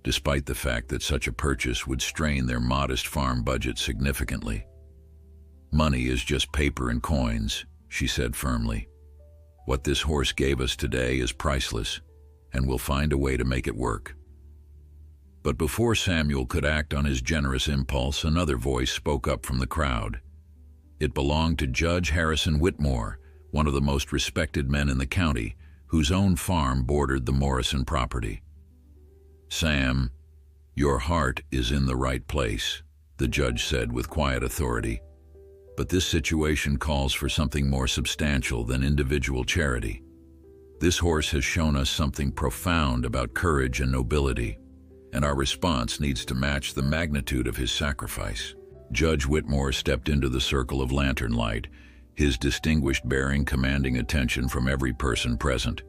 despite the fact that such a purchase would strain their modest farm budget significantly. Money is just paper and coins, she said firmly. What this horse gave us today is priceless, and we'll find a way to make it work. But before Samuel could act on his generous impulse, another voice spoke up from the crowd. It belonged to Judge Harrison Whitmore, one of the most respected men in the county, whose own farm bordered the Morrison property. Sam, your heart is in the right place, the judge said with quiet authority. But this situation calls for something more substantial than individual charity. This horse has shown us something profound about courage and nobility, and our response needs to match the magnitude of his sacrifice. Judge Whitmore stepped into the circle of lantern light, his distinguished bearing commanding attention from every person present.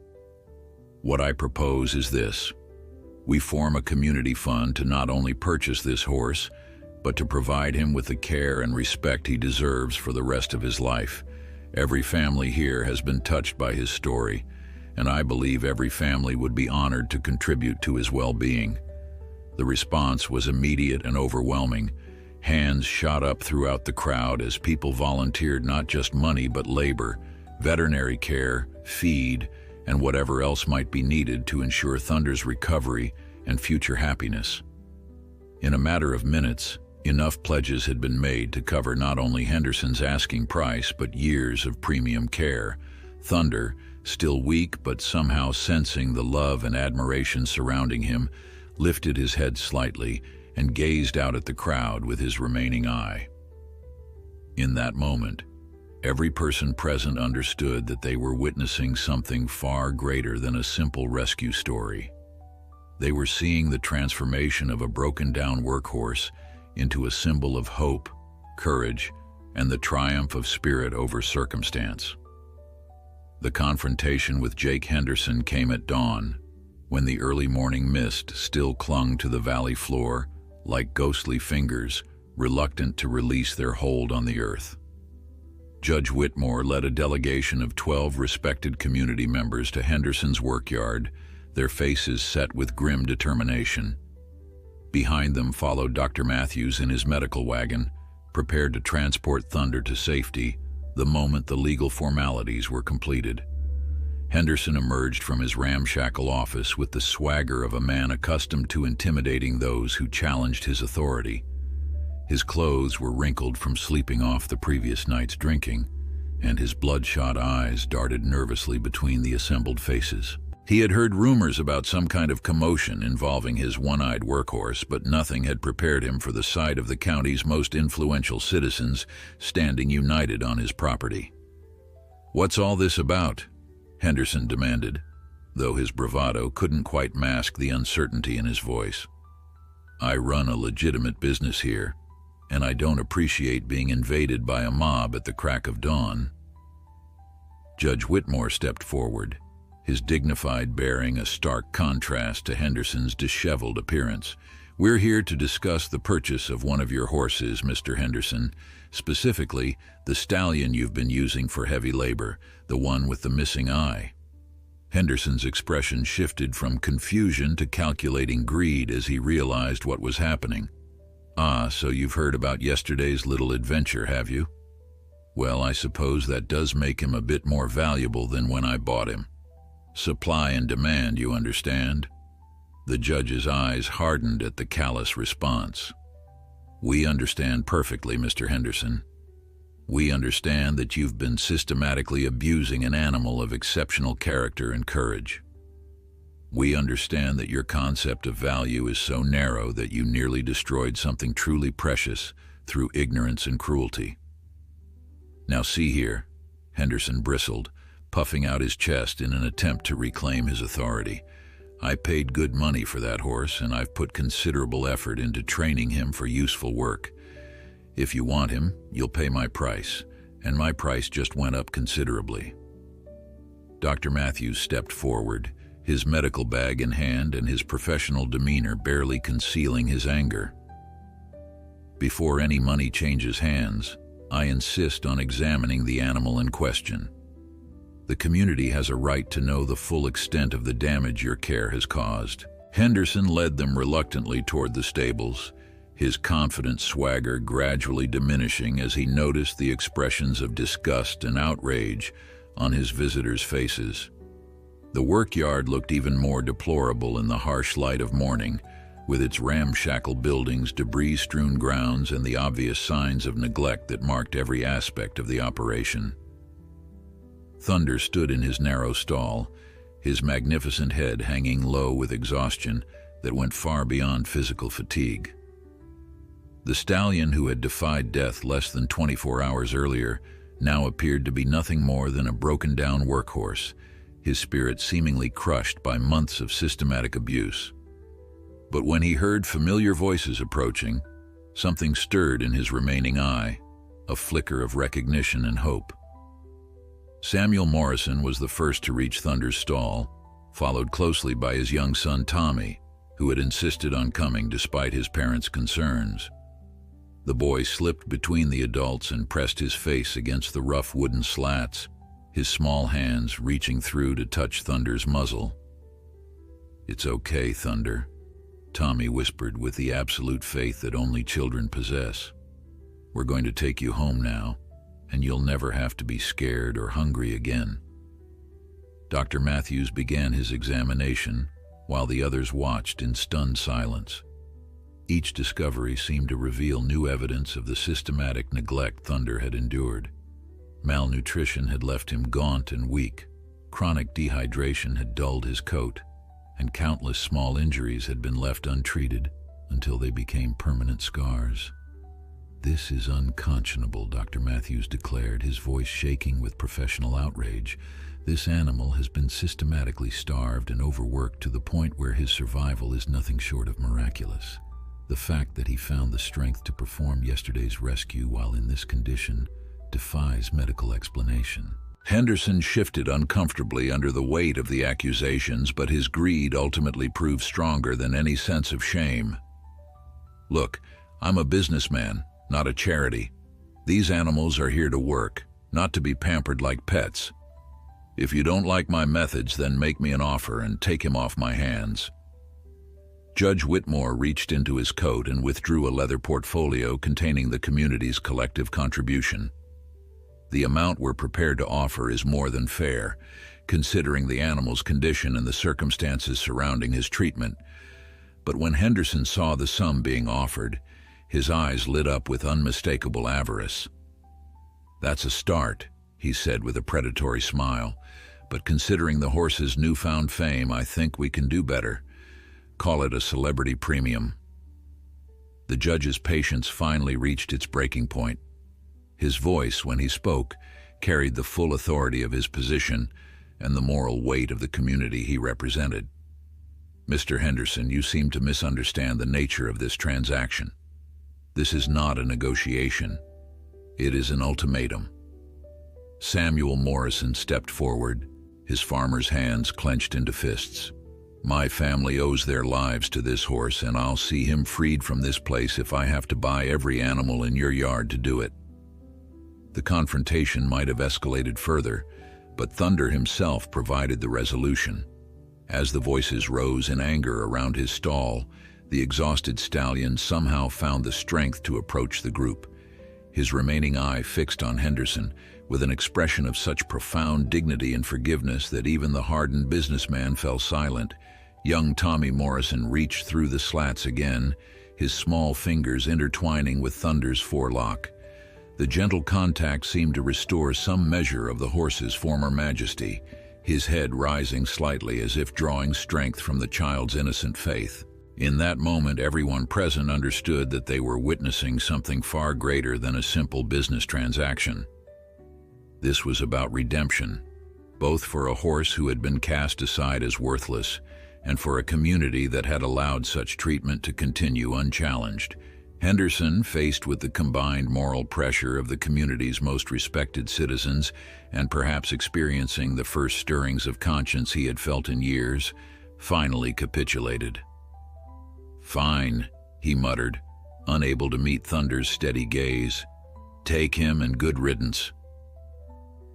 What I propose is this. We form a community fund to not only purchase this horse, but to provide him with the care and respect he deserves for the rest of his life. Every family here has been touched by his story, and I believe every family would be honored to contribute to his well-being. The response was immediate and overwhelming. Hands shot up throughout the crowd as people volunteered not just money but labor, veterinary care, feed, and whatever else might be needed to ensure Thunder's recovery and future happiness. In a matter of minutes, enough pledges had been made to cover not only Henderson's asking price but years of premium care. Thunder, still weak but somehow sensing the love and admiration surrounding him, lifted his head slightly and gazed out at the crowd with his remaining eye. In that moment, every person present understood that they were witnessing something far greater than a simple rescue story. They were seeing the transformation of a broken-down workhorse into a symbol of hope, courage, and the triumph of spirit over circumstance. The confrontation with Jake Henderson came at dawn, when the early morning mist still clung to the valley floor like ghostly fingers, reluctant to release their hold on the earth. Judge Whitmore led a delegation of 12 respected community members to Henderson's workyard, their faces set with grim determination. Behind them followed Dr. Matthews in his medical wagon, prepared to transport Thunder to safety the moment the legal formalities were completed. Henderson emerged from his ramshackle office with the swagger of a man accustomed to intimidating those who challenged his authority. His clothes were wrinkled from sleeping off the previous night's drinking, and his bloodshot eyes darted nervously between the assembled faces. He had heard rumors about some kind of commotion involving his one-eyed workhorse, but nothing had prepared him for the sight of the county's most influential citizens standing united on his property. "What's all this about?" Henderson demanded, though his bravado couldn't quite mask the uncertainty in his voice. "I run a legitimate business here, and I don't appreciate being invaded by a mob at the crack of dawn." Judge Whitmore stepped forward, his dignified bearing a stark contrast to Henderson's disheveled appearance. "We're here to discuss the purchase of one of your horses, Mr. Henderson, specifically the stallion you've been using for heavy labor, the one with the missing eye." Henderson's expression shifted from confusion to calculating greed as he realized what was happening. "Ah, so you've heard about yesterday's little adventure, have you?" Well, I suppose that does make him a bit more valuable than when I bought him. Supply and demand, you understand? The judge's eyes hardened at the callous response. We understand perfectly, Mr. Henderson. We understand that you've been systematically abusing an animal of exceptional character and courage. We understand that your concept of value is so narrow that you nearly destroyed something truly precious through ignorance and cruelty. Now see here, Henderson bristled, puffing out his chest in an attempt to reclaim his authority. I paid good money for that horse, and I've put considerable effort into training him for useful work. If you want him, you'll pay my price, and my price just went up considerably. Dr. Matthews stepped forward, his medical bag in hand and his professional demeanor barely concealing his anger. Before any money changes hands, I insist on examining the animal in question. The community has a right to know the full extent of the damage your care has caused. Henderson led them reluctantly toward the stables, his confident swagger gradually diminishing as he noticed the expressions of disgust and outrage on his visitors' faces. The workyard looked even more deplorable in the harsh light of morning, with its ramshackle buildings, debris-strewn grounds, and the obvious signs of neglect that marked every aspect of the operation. Thunder stood in his narrow stall, his magnificent head hanging low with exhaustion that went far beyond physical fatigue. The stallion who had defied death less than 24 hours earlier now appeared to be nothing more than a broken-down workhorse, his spirit seemingly crushed by months of systematic abuse. But when he heard familiar voices approaching, something stirred in his remaining eye, a flicker of recognition and hope. Samuel Morrison was the first to reach Thunder's stall, followed closely by his young son Tommy, who had insisted on coming despite his parents' concerns. The boy slipped between the adults and pressed his face against the rough wooden slats, his small hands reaching through to touch Thunder's muzzle. "It's okay, Thunder," Tommy whispered with the absolute faith that only children possess. "We're going to take you home now, and you'll never have to be scared or hungry again." Dr. Matthews began his examination, while the others watched in stunned silence. Each discovery seemed to reveal new evidence of the systematic neglect Thunder had endured. Malnutrition had left him gaunt and weak, chronic dehydration had dulled his coat, and countless small injuries had been left untreated until they became permanent scars. "This is unconscionable," Dr. Matthews declared, his voice shaking with professional outrage. "This animal has been systematically starved and overworked to the point where his survival is nothing short of miraculous. The fact that he found the strength to perform yesterday's rescue while in this condition defies medical explanation." Henderson shifted uncomfortably under the weight of the accusations, but his greed ultimately proved stronger than any sense of shame. "Look, I'm a businessman, not a charity. These animals are here to work, not to be pampered like pets. If you don't like my methods, then make me an offer and take him off my hands." Judge Whitmore reached into his coat and withdrew a leather portfolio containing the community's collective contribution. "The amount we're prepared to offer is more than fair, considering the animal's condition and the circumstances surrounding his treatment." But when Henderson saw the sum being offered, his eyes lit up with unmistakable avarice. "That's a start," he said with a predatory smile, "but considering the horse's newfound fame, I think we can do better. Call it a celebrity premium." The judge's patience finally reached its breaking point. His voice, when he spoke, carried the full authority of his position and the moral weight of the community he represented. "Mr. Henderson, you seem to misunderstand the nature of this transaction. This is not a negotiation. It is an ultimatum." Samuel Morrison stepped forward, his farmer's hands clenched into fists. "My family owes their lives to this horse, and I'll see him freed from this place if I have to buy every animal in your yard to do it." The confrontation might have escalated further, but Thunder himself provided the resolution. As the voices rose in anger around his stall, the exhausted stallion somehow found the strength to approach the group. his remaining eye fixed on Henderson, with an expression of such profound dignity and forgiveness that even the hardened businessman fell silent. Young Tommy Morrison reached through the slats again, his small fingers intertwining with Thunder's forelock. The gentle contact seemed to restore some measure of the horse's former majesty, his head rising slightly as if drawing strength from the child's innocent faith. In that moment, everyone present understood that they were witnessing something far greater than a simple business transaction. This was about redemption, both for a horse who had been cast aside as worthless, and for a community that had allowed such treatment to continue unchallenged. Henderson, faced with the combined moral pressure of the community's most respected citizens, and perhaps experiencing the first stirrings of conscience he had felt in years, finally capitulated. "Fine," he muttered, unable to meet Thunder's steady gaze. "Take him and good riddance."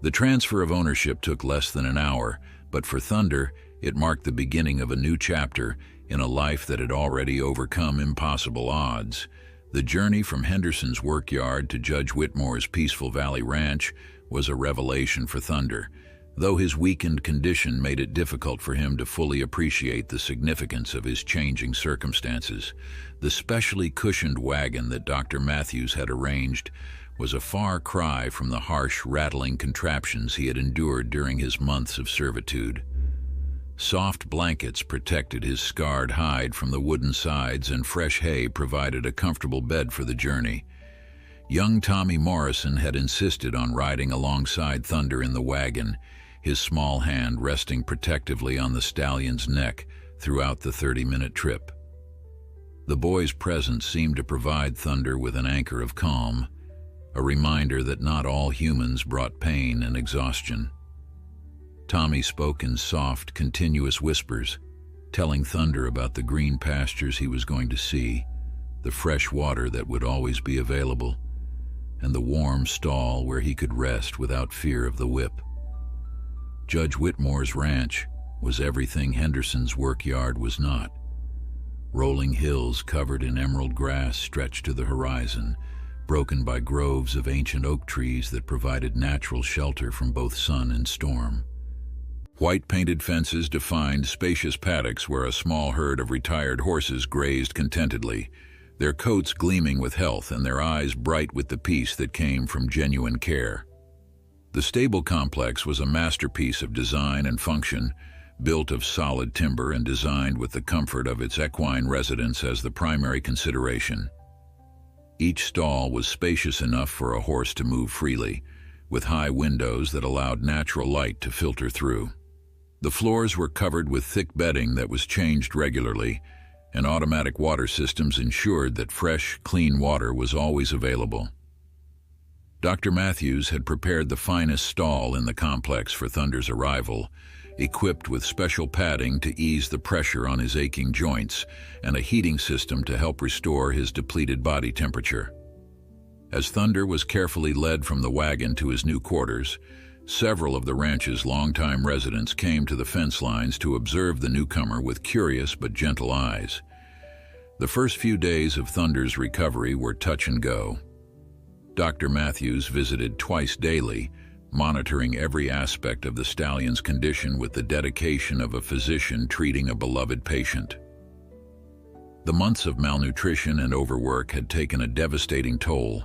The transfer of ownership took less than an hour, but for Thunder, it marked the beginning of a new chapter in a life that had already overcome impossible odds. The journey from Henderson's workyard to Judge Whitmore's Peaceful Valley Ranch was a revelation for Thunder, though his weakened condition made it difficult for him to fully appreciate the significance of his changing circumstances. The specially cushioned wagon that Dr. Matthews had arranged was a far cry from the harsh, rattling contraptions he had endured during his months of servitude. Soft blankets protected his scarred hide from the wooden sides, and fresh hay provided a comfortable bed for the journey. Young Tommy Morrison had insisted on riding alongside Thunder in the wagon, his small hand resting protectively on the stallion's neck throughout the 30-minute trip. The boy's presence seemed to provide Thunder with an anchor of calm, a reminder that not all humans brought pain and exhaustion. Tommy spoke in soft, continuous whispers, telling Thunder about the green pastures he was going to see, the fresh water that would always be available, and the warm stall where he could rest without fear of the whip. Judge Whitmore's ranch was everything Henderson's workyard was not. Rolling hills covered in emerald grass stretched to the horizon, broken by groves of ancient oak trees that provided natural shelter from both sun and storm. White-painted fences defined spacious paddocks where a small herd of retired horses grazed contentedly, their coats gleaming with health and their eyes bright with the peace that came from genuine care. The stable complex was a masterpiece of design and function, built of solid timber and designed with the comfort of its equine residents as the primary consideration. Each stall was spacious enough for a horse to move freely, with high windows that allowed natural light to filter through. The floors were covered with thick bedding that was changed regularly, and automatic water systems ensured that fresh, clean water was always available. Dr. Matthews had prepared the finest stall in the complex for Thunder's arrival, equipped with special padding to ease the pressure on his aching joints and a heating system to help restore his depleted body temperature. As Thunder was carefully led from the wagon to his new quarters, several of the ranch's longtime residents came to the fence lines to observe the newcomer with curious but gentle eyes. The first few days of Thunder's recovery were touch and go. Dr. Matthews visited twice daily, monitoring every aspect of the stallion's condition with the dedication of a physician treating a beloved patient. The months of malnutrition and overwork had taken a devastating toll,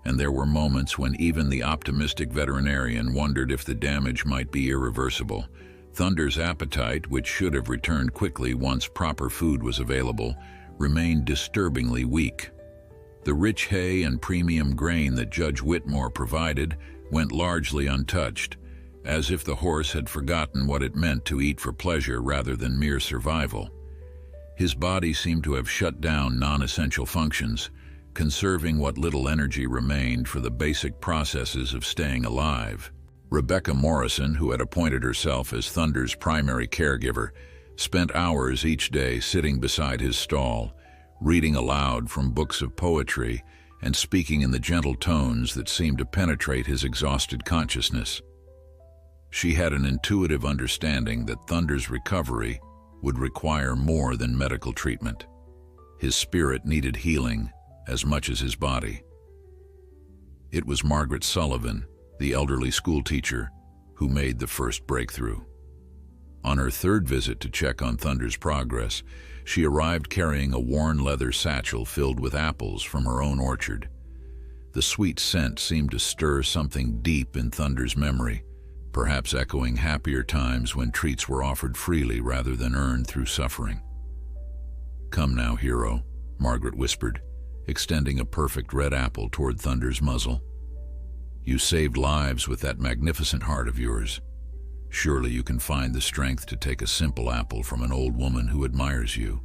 and there were moments when even the optimistic veterinarian wondered if the damage might be irreversible. Thunder's appetite, which should have returned quickly once proper food was available, remained disturbingly weak. The rich hay and premium grain that Judge Whitmore provided went largely untouched, as if the horse had forgotten what it meant to eat for pleasure rather than mere survival. His body seemed to have shut down non-essential functions, conserving what little energy remained for the basic processes of staying alive. Rebecca Morrison, who had appointed herself as Thunder's primary caregiver, spent hours each day sitting beside his stall, reading aloud from books of poetry and speaking in the gentle tones that seemed to penetrate his exhausted consciousness. She had an intuitive understanding that Thunder's recovery would require more than medical treatment. His spirit needed healing as much as his body. It was Margaret Sullivan, the elderly schoolteacher, who made the first breakthrough. On her third visit to check on Thunder's progress, she arrived carrying a worn leather satchel filled with apples from her own orchard. The sweet scent seemed to stir something deep in Thunder's memory, perhaps echoing happier times when treats were offered freely rather than earned through suffering. "Come now, hero," Margaret whispered, extending a perfect red apple toward Thunder's muzzle. "You saved lives with that magnificent heart of yours. Surely you can find the strength to take a simple apple from an old woman who admires you."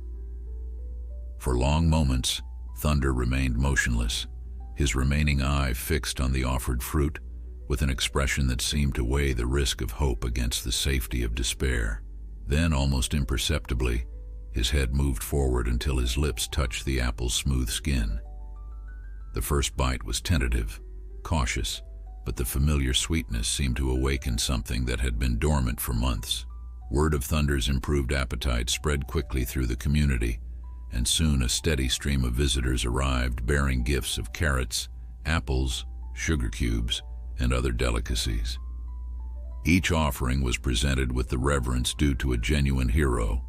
For long moments, Thunder remained motionless, his remaining eye fixed on the offered fruit, with an expression that seemed to weigh the risk of hope against the safety of despair. Then, almost imperceptibly, his head moved forward until his lips touched the apple's smooth skin. The first bite was tentative, cautious, but the familiar sweetness seemed to awaken something that had been dormant for months. Word of Thunder's improved appetite spread quickly through the community, and soon a steady stream of visitors arrived bearing gifts of carrots, apples, sugar cubes, and other delicacies. Each offering was presented with the reverence due to a genuine hero,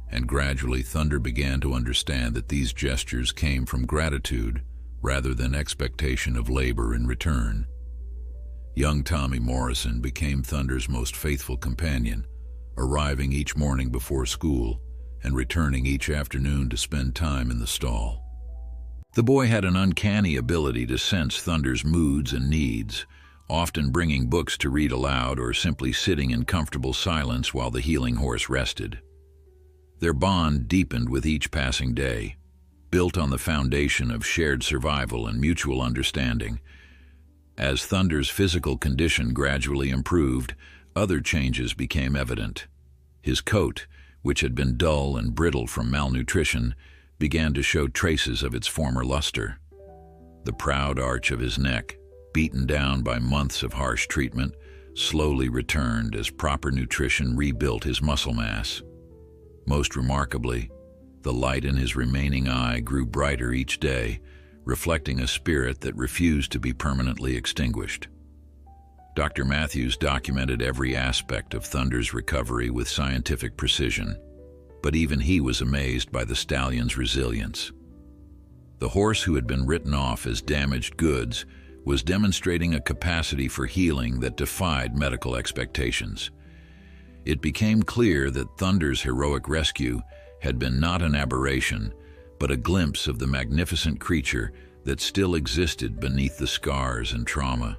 and gradually Thunder began to understand that these gestures came from gratitude rather than expectation of labor in return. Young Tommy Morrison became Thunder's most faithful companion, arriving each morning before school and returning each afternoon to spend time in the stall. The boy had an uncanny ability to sense Thunder's moods and needs, often bringing books to read aloud or simply sitting in comfortable silence while the healing horse rested. Their bond deepened with each passing day, built on the foundation of shared survival and mutual understanding. As Thunder's physical condition gradually improved, other changes became evident. His coat, which had been dull and brittle from malnutrition, began to show traces of its former luster. The proud arch of his neck, beaten down by months of harsh treatment, slowly returned as proper nutrition rebuilt his muscle mass. Most remarkably, the light in his remaining eye grew brighter each day, reflecting a spirit that refused to be permanently extinguished. Dr. Matthews documented every aspect of Thunder's recovery with scientific precision, but even he was amazed by the stallion's resilience. The horse, who had been written off as damaged goods, was demonstrating a capacity for healing that defied medical expectations. It became clear that Thunder's heroic rescue had been not an aberration, but a glimpse of the magnificent creature that still existed beneath the scars and trauma.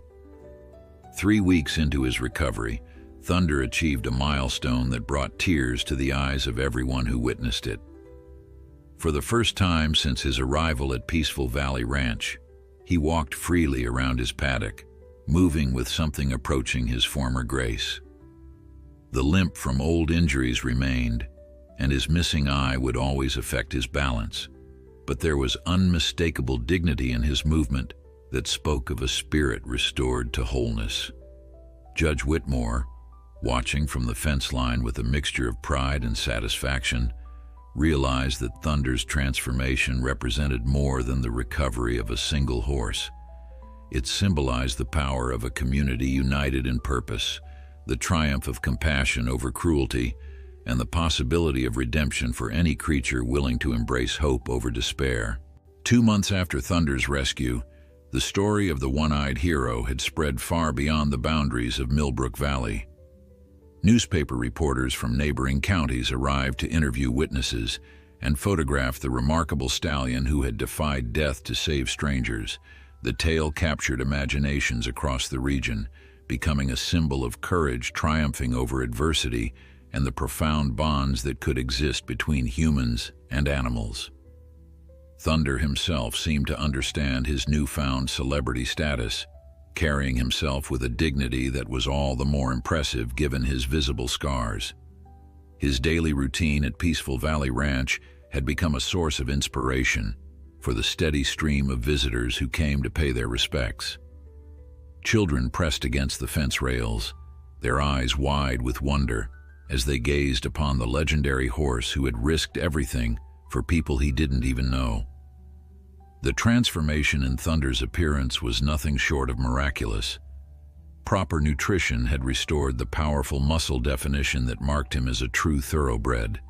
3 weeks into his recovery, Thunder achieved a milestone that brought tears to the eyes of everyone who witnessed it. For the first time since his arrival at Peaceful Valley Ranch, he walked freely around his paddock, moving with something approaching his former grace. The limp from old injuries remained, and his missing eye would always affect his balance, but there was unmistakable dignity in his movement that spoke of a spirit restored to wholeness. Judge Whitmore, watching from the fence line with a mixture of pride and satisfaction, realized that Thunder's transformation represented more than the recovery of a single horse. It symbolized the power of a community united in purpose, the triumph of compassion over cruelty, and the possibility of redemption for any creature willing to embrace hope over despair. 2 months after Thunder's rescue, the story of the one-eyed hero had spread far beyond the boundaries of Millbrook Valley. Newspaper reporters from neighboring counties arrived to interview witnesses and photograph the remarkable stallion who had defied death to save strangers. The tale captured imaginations across the region, becoming a symbol of courage triumphing over adversity and the profound bonds that could exist between humans and animals. Thunder himself seemed to understand his newfound celebrity status, carrying himself with a dignity that was all the more impressive given his visible scars. His daily routine at Peaceful Valley Ranch had become a source of inspiration for the steady stream of visitors who came to pay their respects. Children pressed against the fence rails, their eyes wide with wonder as they gazed upon the legendary horse who had risked everything for people he didn't even know. The transformation in Thunder's appearance was nothing short of miraculous. Proper nutrition had restored the powerful muscle definition that marked him as a true thoroughbred,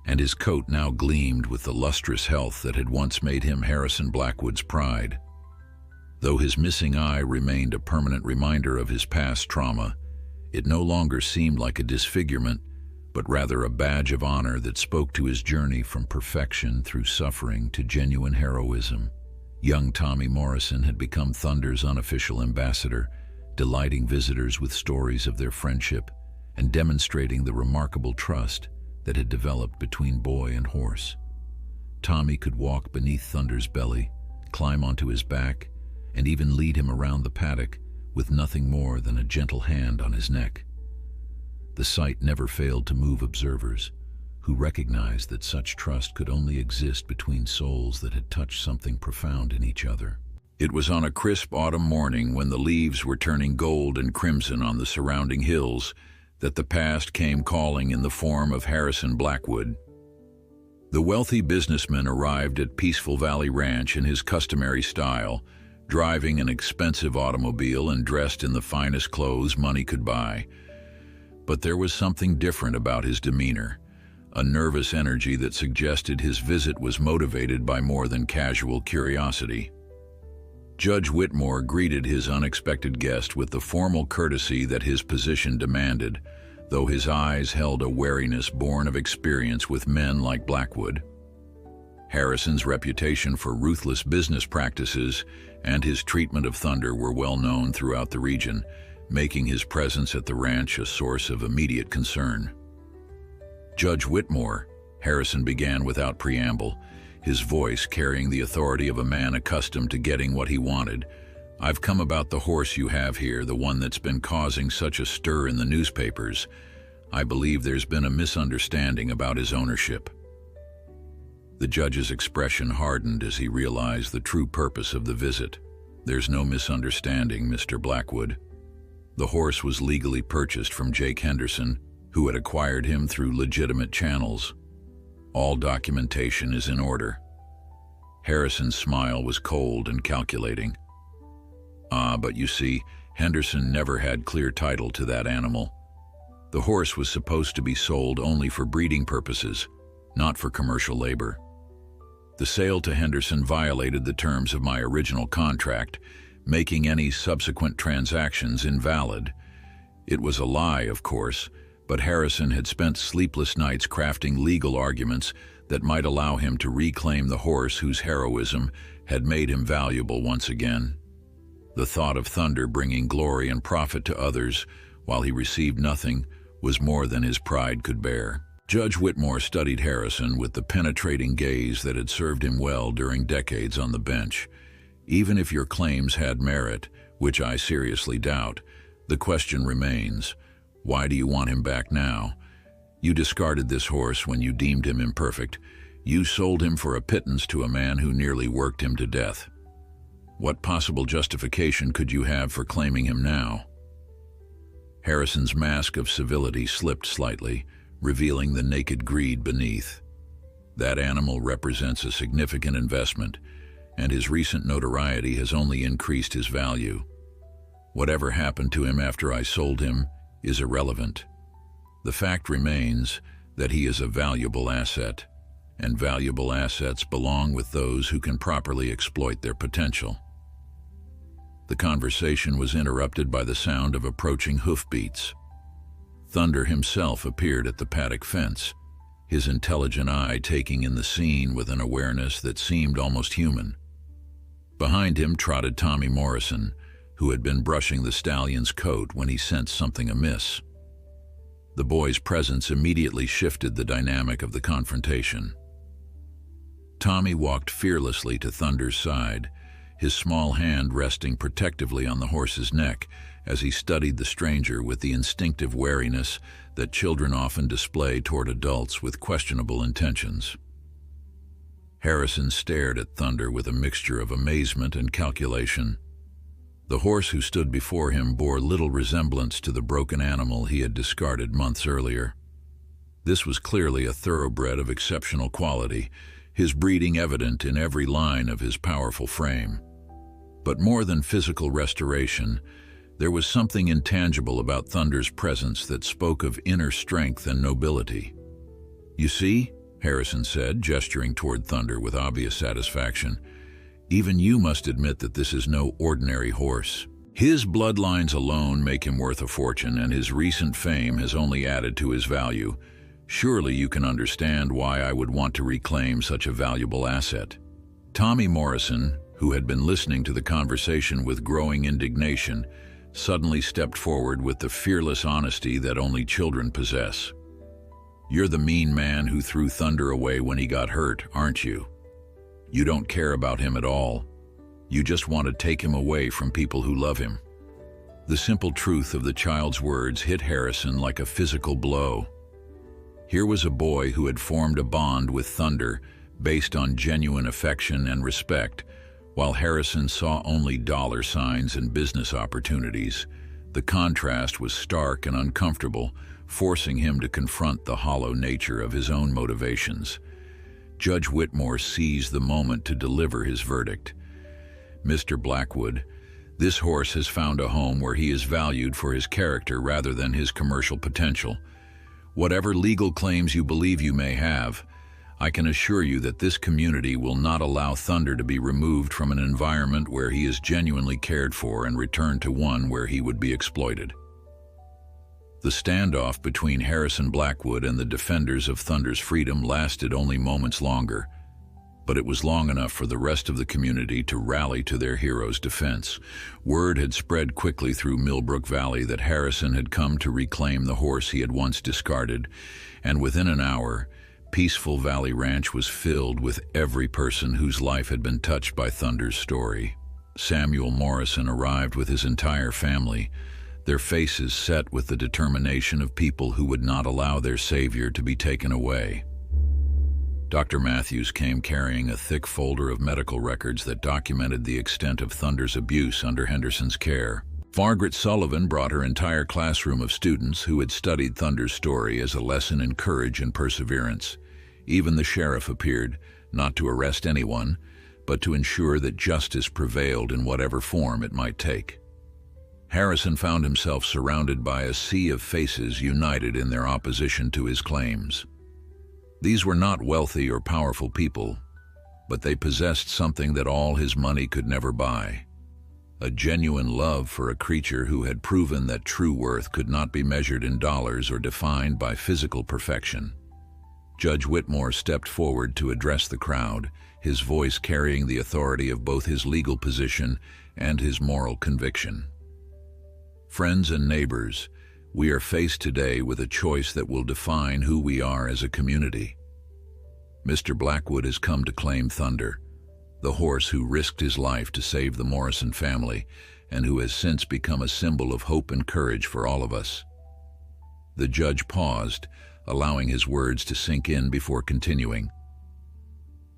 and his coat now gleamed with the lustrous health that had once made him Harrison Blackwood's pride. Though his missing eye remained a permanent reminder of his past trauma, it no longer seemed like a disfigurement, but rather a badge of honor that spoke to his journey from perfection through suffering to genuine heroism. Young Tommy Morrison had become Thunder's unofficial ambassador, delighting visitors with stories of their friendship and demonstrating the remarkable trust that had developed between boy and horse. Tommy could walk beneath Thunder's belly, climb onto his back, and even lead him around the paddock with nothing more than a gentle hand on his neck. The sight never failed to move observers, who recognized that such trust could only exist between souls that had touched something profound in each other. It was on a crisp autumn morning when the leaves were turning gold and crimson on the surrounding hills that the past came calling in the form of Harrison Blackwood. The wealthy businessman arrived at Peaceful Valley Ranch in his customary style, driving an expensive automobile and dressed in the finest clothes money could buy. But there was something different about his demeanor, a nervous energy that suggested his visit was motivated by more than casual curiosity. Judge Whitmore greeted his unexpected guest with the formal courtesy that his position demanded, though his eyes held a wariness born of experience with men like Blackwood. Harrison's reputation for ruthless business practices and his treatment of Thunder were well known throughout the region, making his presence at the ranch a source of immediate concern. "Judge Whitmore," Harrison began without preamble, his voice carrying the authority of a man accustomed to getting what he wanted, "I've come about the horse you have here, the one that's been causing such a stir in the newspapers. I believe there's been a misunderstanding about his ownership." The judge's expression hardened as he realized the true purpose of the visit. "There's no misunderstanding, Mr. Blackwood. The horse was legally purchased from Jake Henderson, who had acquired him through legitimate channels. All documentation is in order." Harrison's smile was cold and calculating. But you see, Henderson never had clear title to that animal. The horse was supposed to be sold only for breeding purposes, not for commercial labor. The sale to Henderson violated the terms of my original contract, making any subsequent transactions invalid. It was a lie, of course, but Harrison had spent sleepless nights crafting legal arguments that might allow him to reclaim the horse whose heroism had made him valuable once again. The thought of Thunder bringing glory and profit to others while he received nothing was more than his pride could bear. Judge Whitmore studied Harrison with the penetrating gaze that had served him well during decades on the bench. "Even if your claims had merit, which I seriously doubt, the question remains, why do you want him back now? You discarded this horse when you deemed him imperfect. You sold him for a pittance to a man who nearly worked him to death. What possible justification could you have for claiming him now?" Harrison's mask of civility slipped slightly, revealing the naked greed beneath. "That animal represents a significant investment, and his recent notoriety has only increased his value. Whatever happened to him after I sold him is irrelevant. The fact remains that he is a valuable asset, and valuable assets belong with those who can properly exploit their potential." The conversation was interrupted by the sound of approaching hoofbeats. Thunder himself appeared at the paddock fence, his intelligent eye taking in the scene with an awareness that seemed almost human. Behind him trotted Tommy Morrison, who had been brushing the stallion's coat when he sensed something amiss. The boy's presence immediately shifted the dynamic of the confrontation. Tommy walked fearlessly to Thunder's side, his small hand resting protectively on the horse's neck as he studied the stranger with the instinctive wariness that children often display toward adults with questionable intentions. Harrison stared at Thunder with a mixture of amazement and calculation. The horse who stood before him bore little resemblance to the broken animal he had discarded months earlier. This was clearly a thoroughbred of exceptional quality, his breeding evident in every line of his powerful frame. But more than physical restoration, there was something intangible about Thunder's presence that spoke of inner strength and nobility. "You see," Harrison said, gesturing toward Thunder with obvious satisfaction, "even you must admit that this is no ordinary horse. His bloodlines alone make him worth a fortune, and his recent fame has only added to his value. Surely you can understand why I would want to reclaim such a valuable asset." Tommy Morrison, who had been listening to the conversation with growing indignation, suddenly stepped forward with the fearless honesty that only children possess. "You're the mean man who threw Thunder away when he got hurt, aren't you? You don't care about him at all. You just want to take him away from people who love him." The simple truth of the child's words hit Harrison like a physical blow. Here was a boy who had formed a bond with Thunder based on genuine affection and respect, while Harrison saw only dollar signs and business opportunities. The contrast was stark and uncomfortable, forcing him to confront the hollow nature of his own motivations. Judge Whitmore seized the moment to deliver his verdict. "Mr. Blackwood, this horse has found a home where he is valued for his character rather than his commercial potential. Whatever legal claims you believe you may have, I can assure you that this community will not allow Thunder to be removed from an environment where he is genuinely cared for and returned to one where he would be exploited." The standoff between Harrison Blackwood and the defenders of Thunder's freedom lasted only moments longer, but it was long enough for the rest of the community to rally to their hero's defense. Word had spread quickly through Millbrook Valley that Harrison had come to reclaim the horse he had once discarded, and within an hour, Peaceful Valley Ranch was filled with every person whose life had been touched by Thunder's story. Samuel Morrison arrived with his entire family, their faces set with the determination of people who would not allow their savior to be taken away. Dr. Matthews came carrying a thick folder of medical records that documented the extent of Thunder's abuse under Henderson's care. Margaret Sullivan brought her entire classroom of students who had studied Thunder's story as a lesson in courage and perseverance. Even the sheriff appeared, not to arrest anyone, but to ensure that justice prevailed in whatever form it might take. Harrison found himself surrounded by a sea of faces united in their opposition to his claims. These were not wealthy or powerful people, but they possessed something that all his money could never buy: a genuine love for a creature who had proven that true worth could not be measured in dollars or defined by physical perfection. Judge Whitmore stepped forward to address the crowd, his voice carrying the authority of both his legal position and his moral conviction. "Friends and neighbors, we are faced today with a choice that will define who we are as a community. Mr. Blackwood has come to claim Thunder, the horse who risked his life to save the Morrison family and who has since become a symbol of hope and courage for all of us." The judge paused, allowing his words to sink in before continuing.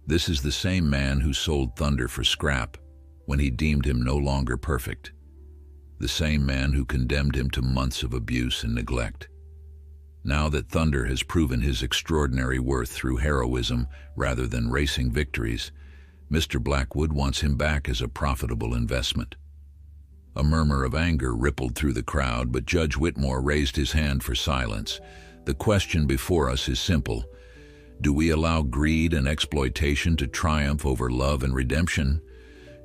"This is the same man who sold Thunder for scrap when he deemed him no longer perfect. The same man who condemned him to months of abuse and neglect. Now that Thunder has proven his extraordinary worth through heroism rather than racing victories, Mr. Blackwood wants him back as a profitable investment." A murmur of anger rippled through the crowd, but Judge Whitmore raised his hand for silence. "The question before us is simple. Do we allow greed and exploitation to triumph over love and redemption?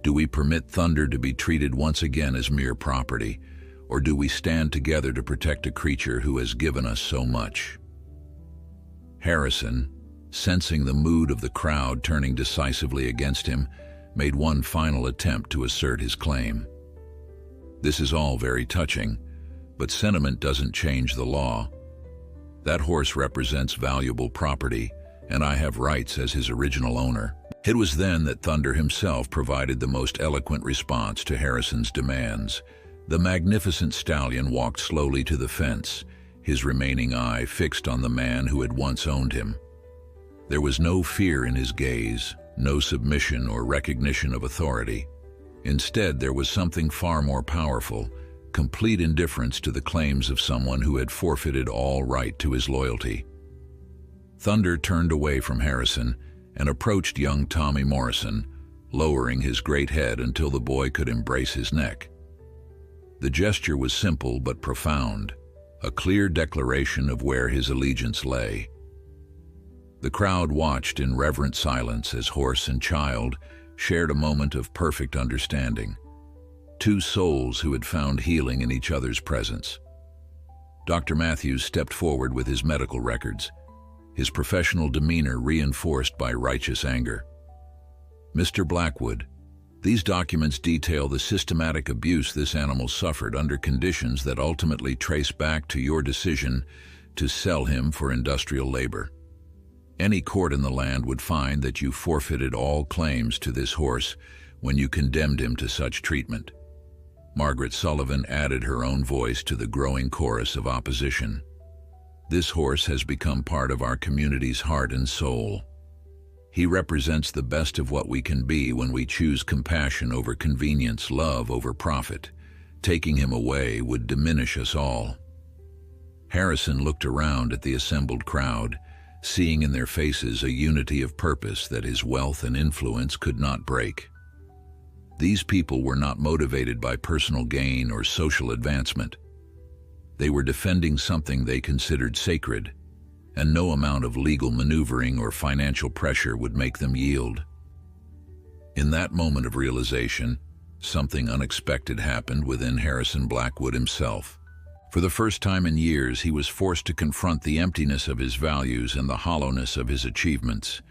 Do we permit Thunder to be treated once again as mere property, or do we stand together to protect a creature who has given us so much?" Harrison, sensing the mood of the crowd turning decisively against him, made one final attempt to assert his claim. "This is all very touching, but sentiment doesn't change the law. That horse represents valuable property, and I have rights as his original owner." It was then that Thunder himself provided the most eloquent response to Harrison's demands. The magnificent stallion walked slowly to the fence, his remaining eye fixed on the man who had once owned him. There was no fear in his gaze, no submission or recognition of authority. Instead, there was something far more powerful: complete indifference to the claims of someone who had forfeited all right to his loyalty. Thunder turned away from Harrison, and approached young Tommy Morrison, lowering his great head until the boy could embrace his neck. The gesture was simple but profound, a clear declaration of where his allegiance lay. The crowd watched in reverent silence as horse and child shared a moment of perfect understanding, two souls who had found healing in each other's presence. Dr. Matthews stepped forward with his medical records, his professional demeanor reinforced by righteous anger. "Mr. Blackwood, these documents detail the systematic abuse this animal suffered under conditions that ultimately trace back to your decision to sell him for industrial labor. Any court in the land would find that you forfeited all claims to this horse when you condemned him to such treatment." Margaret Sullivan added her own voice to the growing chorus of opposition. "This horse has become part of our community's heart and soul. He represents the best of what we can be when we choose compassion over convenience, love over profit. Taking him away would diminish us all." Harrison looked around at the assembled crowd, seeing in their faces a unity of purpose that his wealth and influence could not break. These people were not motivated by personal gain or social advancement. They were defending something they considered sacred, and no amount of legal maneuvering or financial pressure would make them yield. In that moment of realization, something unexpected happened within Harrison Blackwood himself. For the first time in years, he was forced to confront the emptiness of his values and the hollowness of his achievements.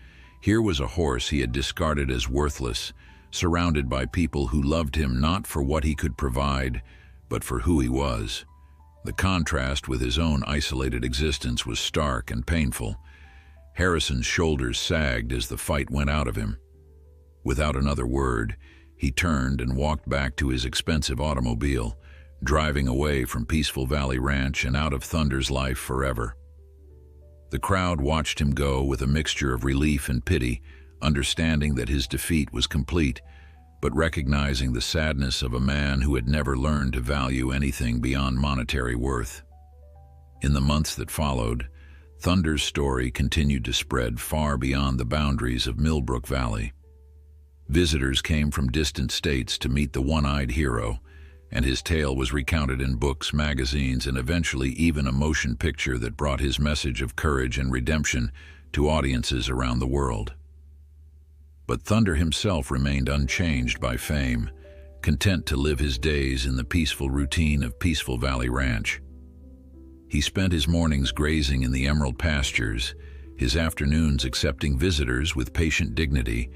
Here was a horse he had discarded as worthless, surrounded by people who loved him not for what he could provide, but for who he was. The contrast with his own isolated existence was stark and painful. Harrison's shoulders sagged as the fight went out of him. Without another word, he turned and walked back to his expensive automobile, driving away from Peaceful Valley Ranch and out of Thunder's life forever. The crowd watched him go with a mixture of relief and pity, understanding that his defeat was complete, but recognizing the sadness of a man who had never learned to value anything beyond monetary worth. In the months that followed, Thunder's story continued to spread far beyond the boundaries of Millbrook Valley. Visitors came from distant states to meet the one-eyed hero, and his tale was recounted in books, magazines, and eventually even a motion picture that brought his message of courage and redemption to audiences around the world. But Thunder himself remained unchanged by fame, content to live his days in the peaceful routine of Peaceful Valley Ranch. He spent his mornings grazing in the emerald pastures, his afternoons accepting visitors with patient dignity,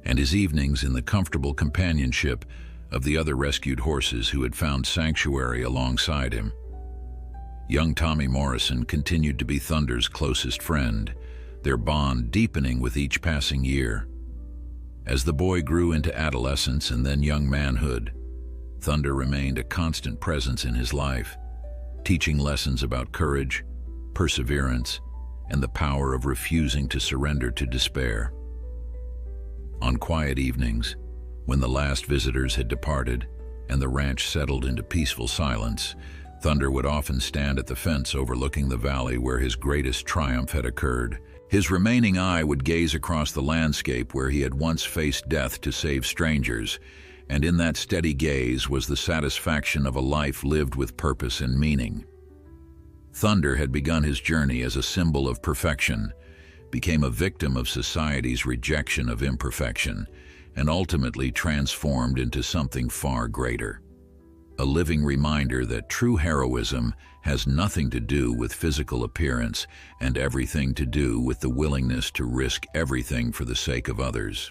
and his evenings in the comfortable companionship of the other rescued horses who had found sanctuary alongside him. Young Tommy Morrison continued to be Thunder's closest friend, their bond deepening with each passing year. As the boy grew into adolescence and then young manhood, Thunder remained a constant presence in his life, teaching lessons about courage, perseverance, and the power of refusing to surrender to despair. On quiet evenings, when the last visitors had departed and the ranch settled into peaceful silence, Thunder would often stand at the fence overlooking the valley where his greatest triumph had occurred. His remaining eye would gaze across the landscape where he had once faced death to save strangers, and in that steady gaze was the satisfaction of a life lived with purpose and meaning. Thunder had begun his journey as a symbol of perfection, became a victim of society's rejection of imperfection, and ultimately transformed into something far greater. A living reminder that true heroism has nothing to do with physical appearance and everything to do with the willingness to risk everything for the sake of others.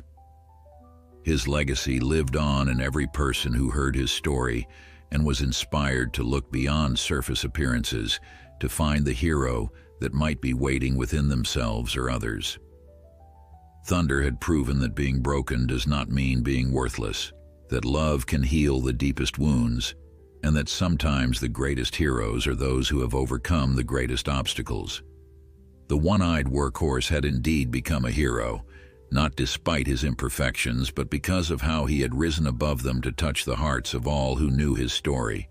His legacy lived on in every person who heard his story and was inspired to look beyond surface appearances to find the hero that might be waiting within themselves or others. Thunder had proven that being broken does not mean being worthless, that love can heal the deepest wounds, and that sometimes the greatest heroes are those who have overcome the greatest obstacles. The one-eyed workhorse had indeed become a hero, not despite his imperfections, but because of how he had risen above them to touch the hearts of all who knew his story.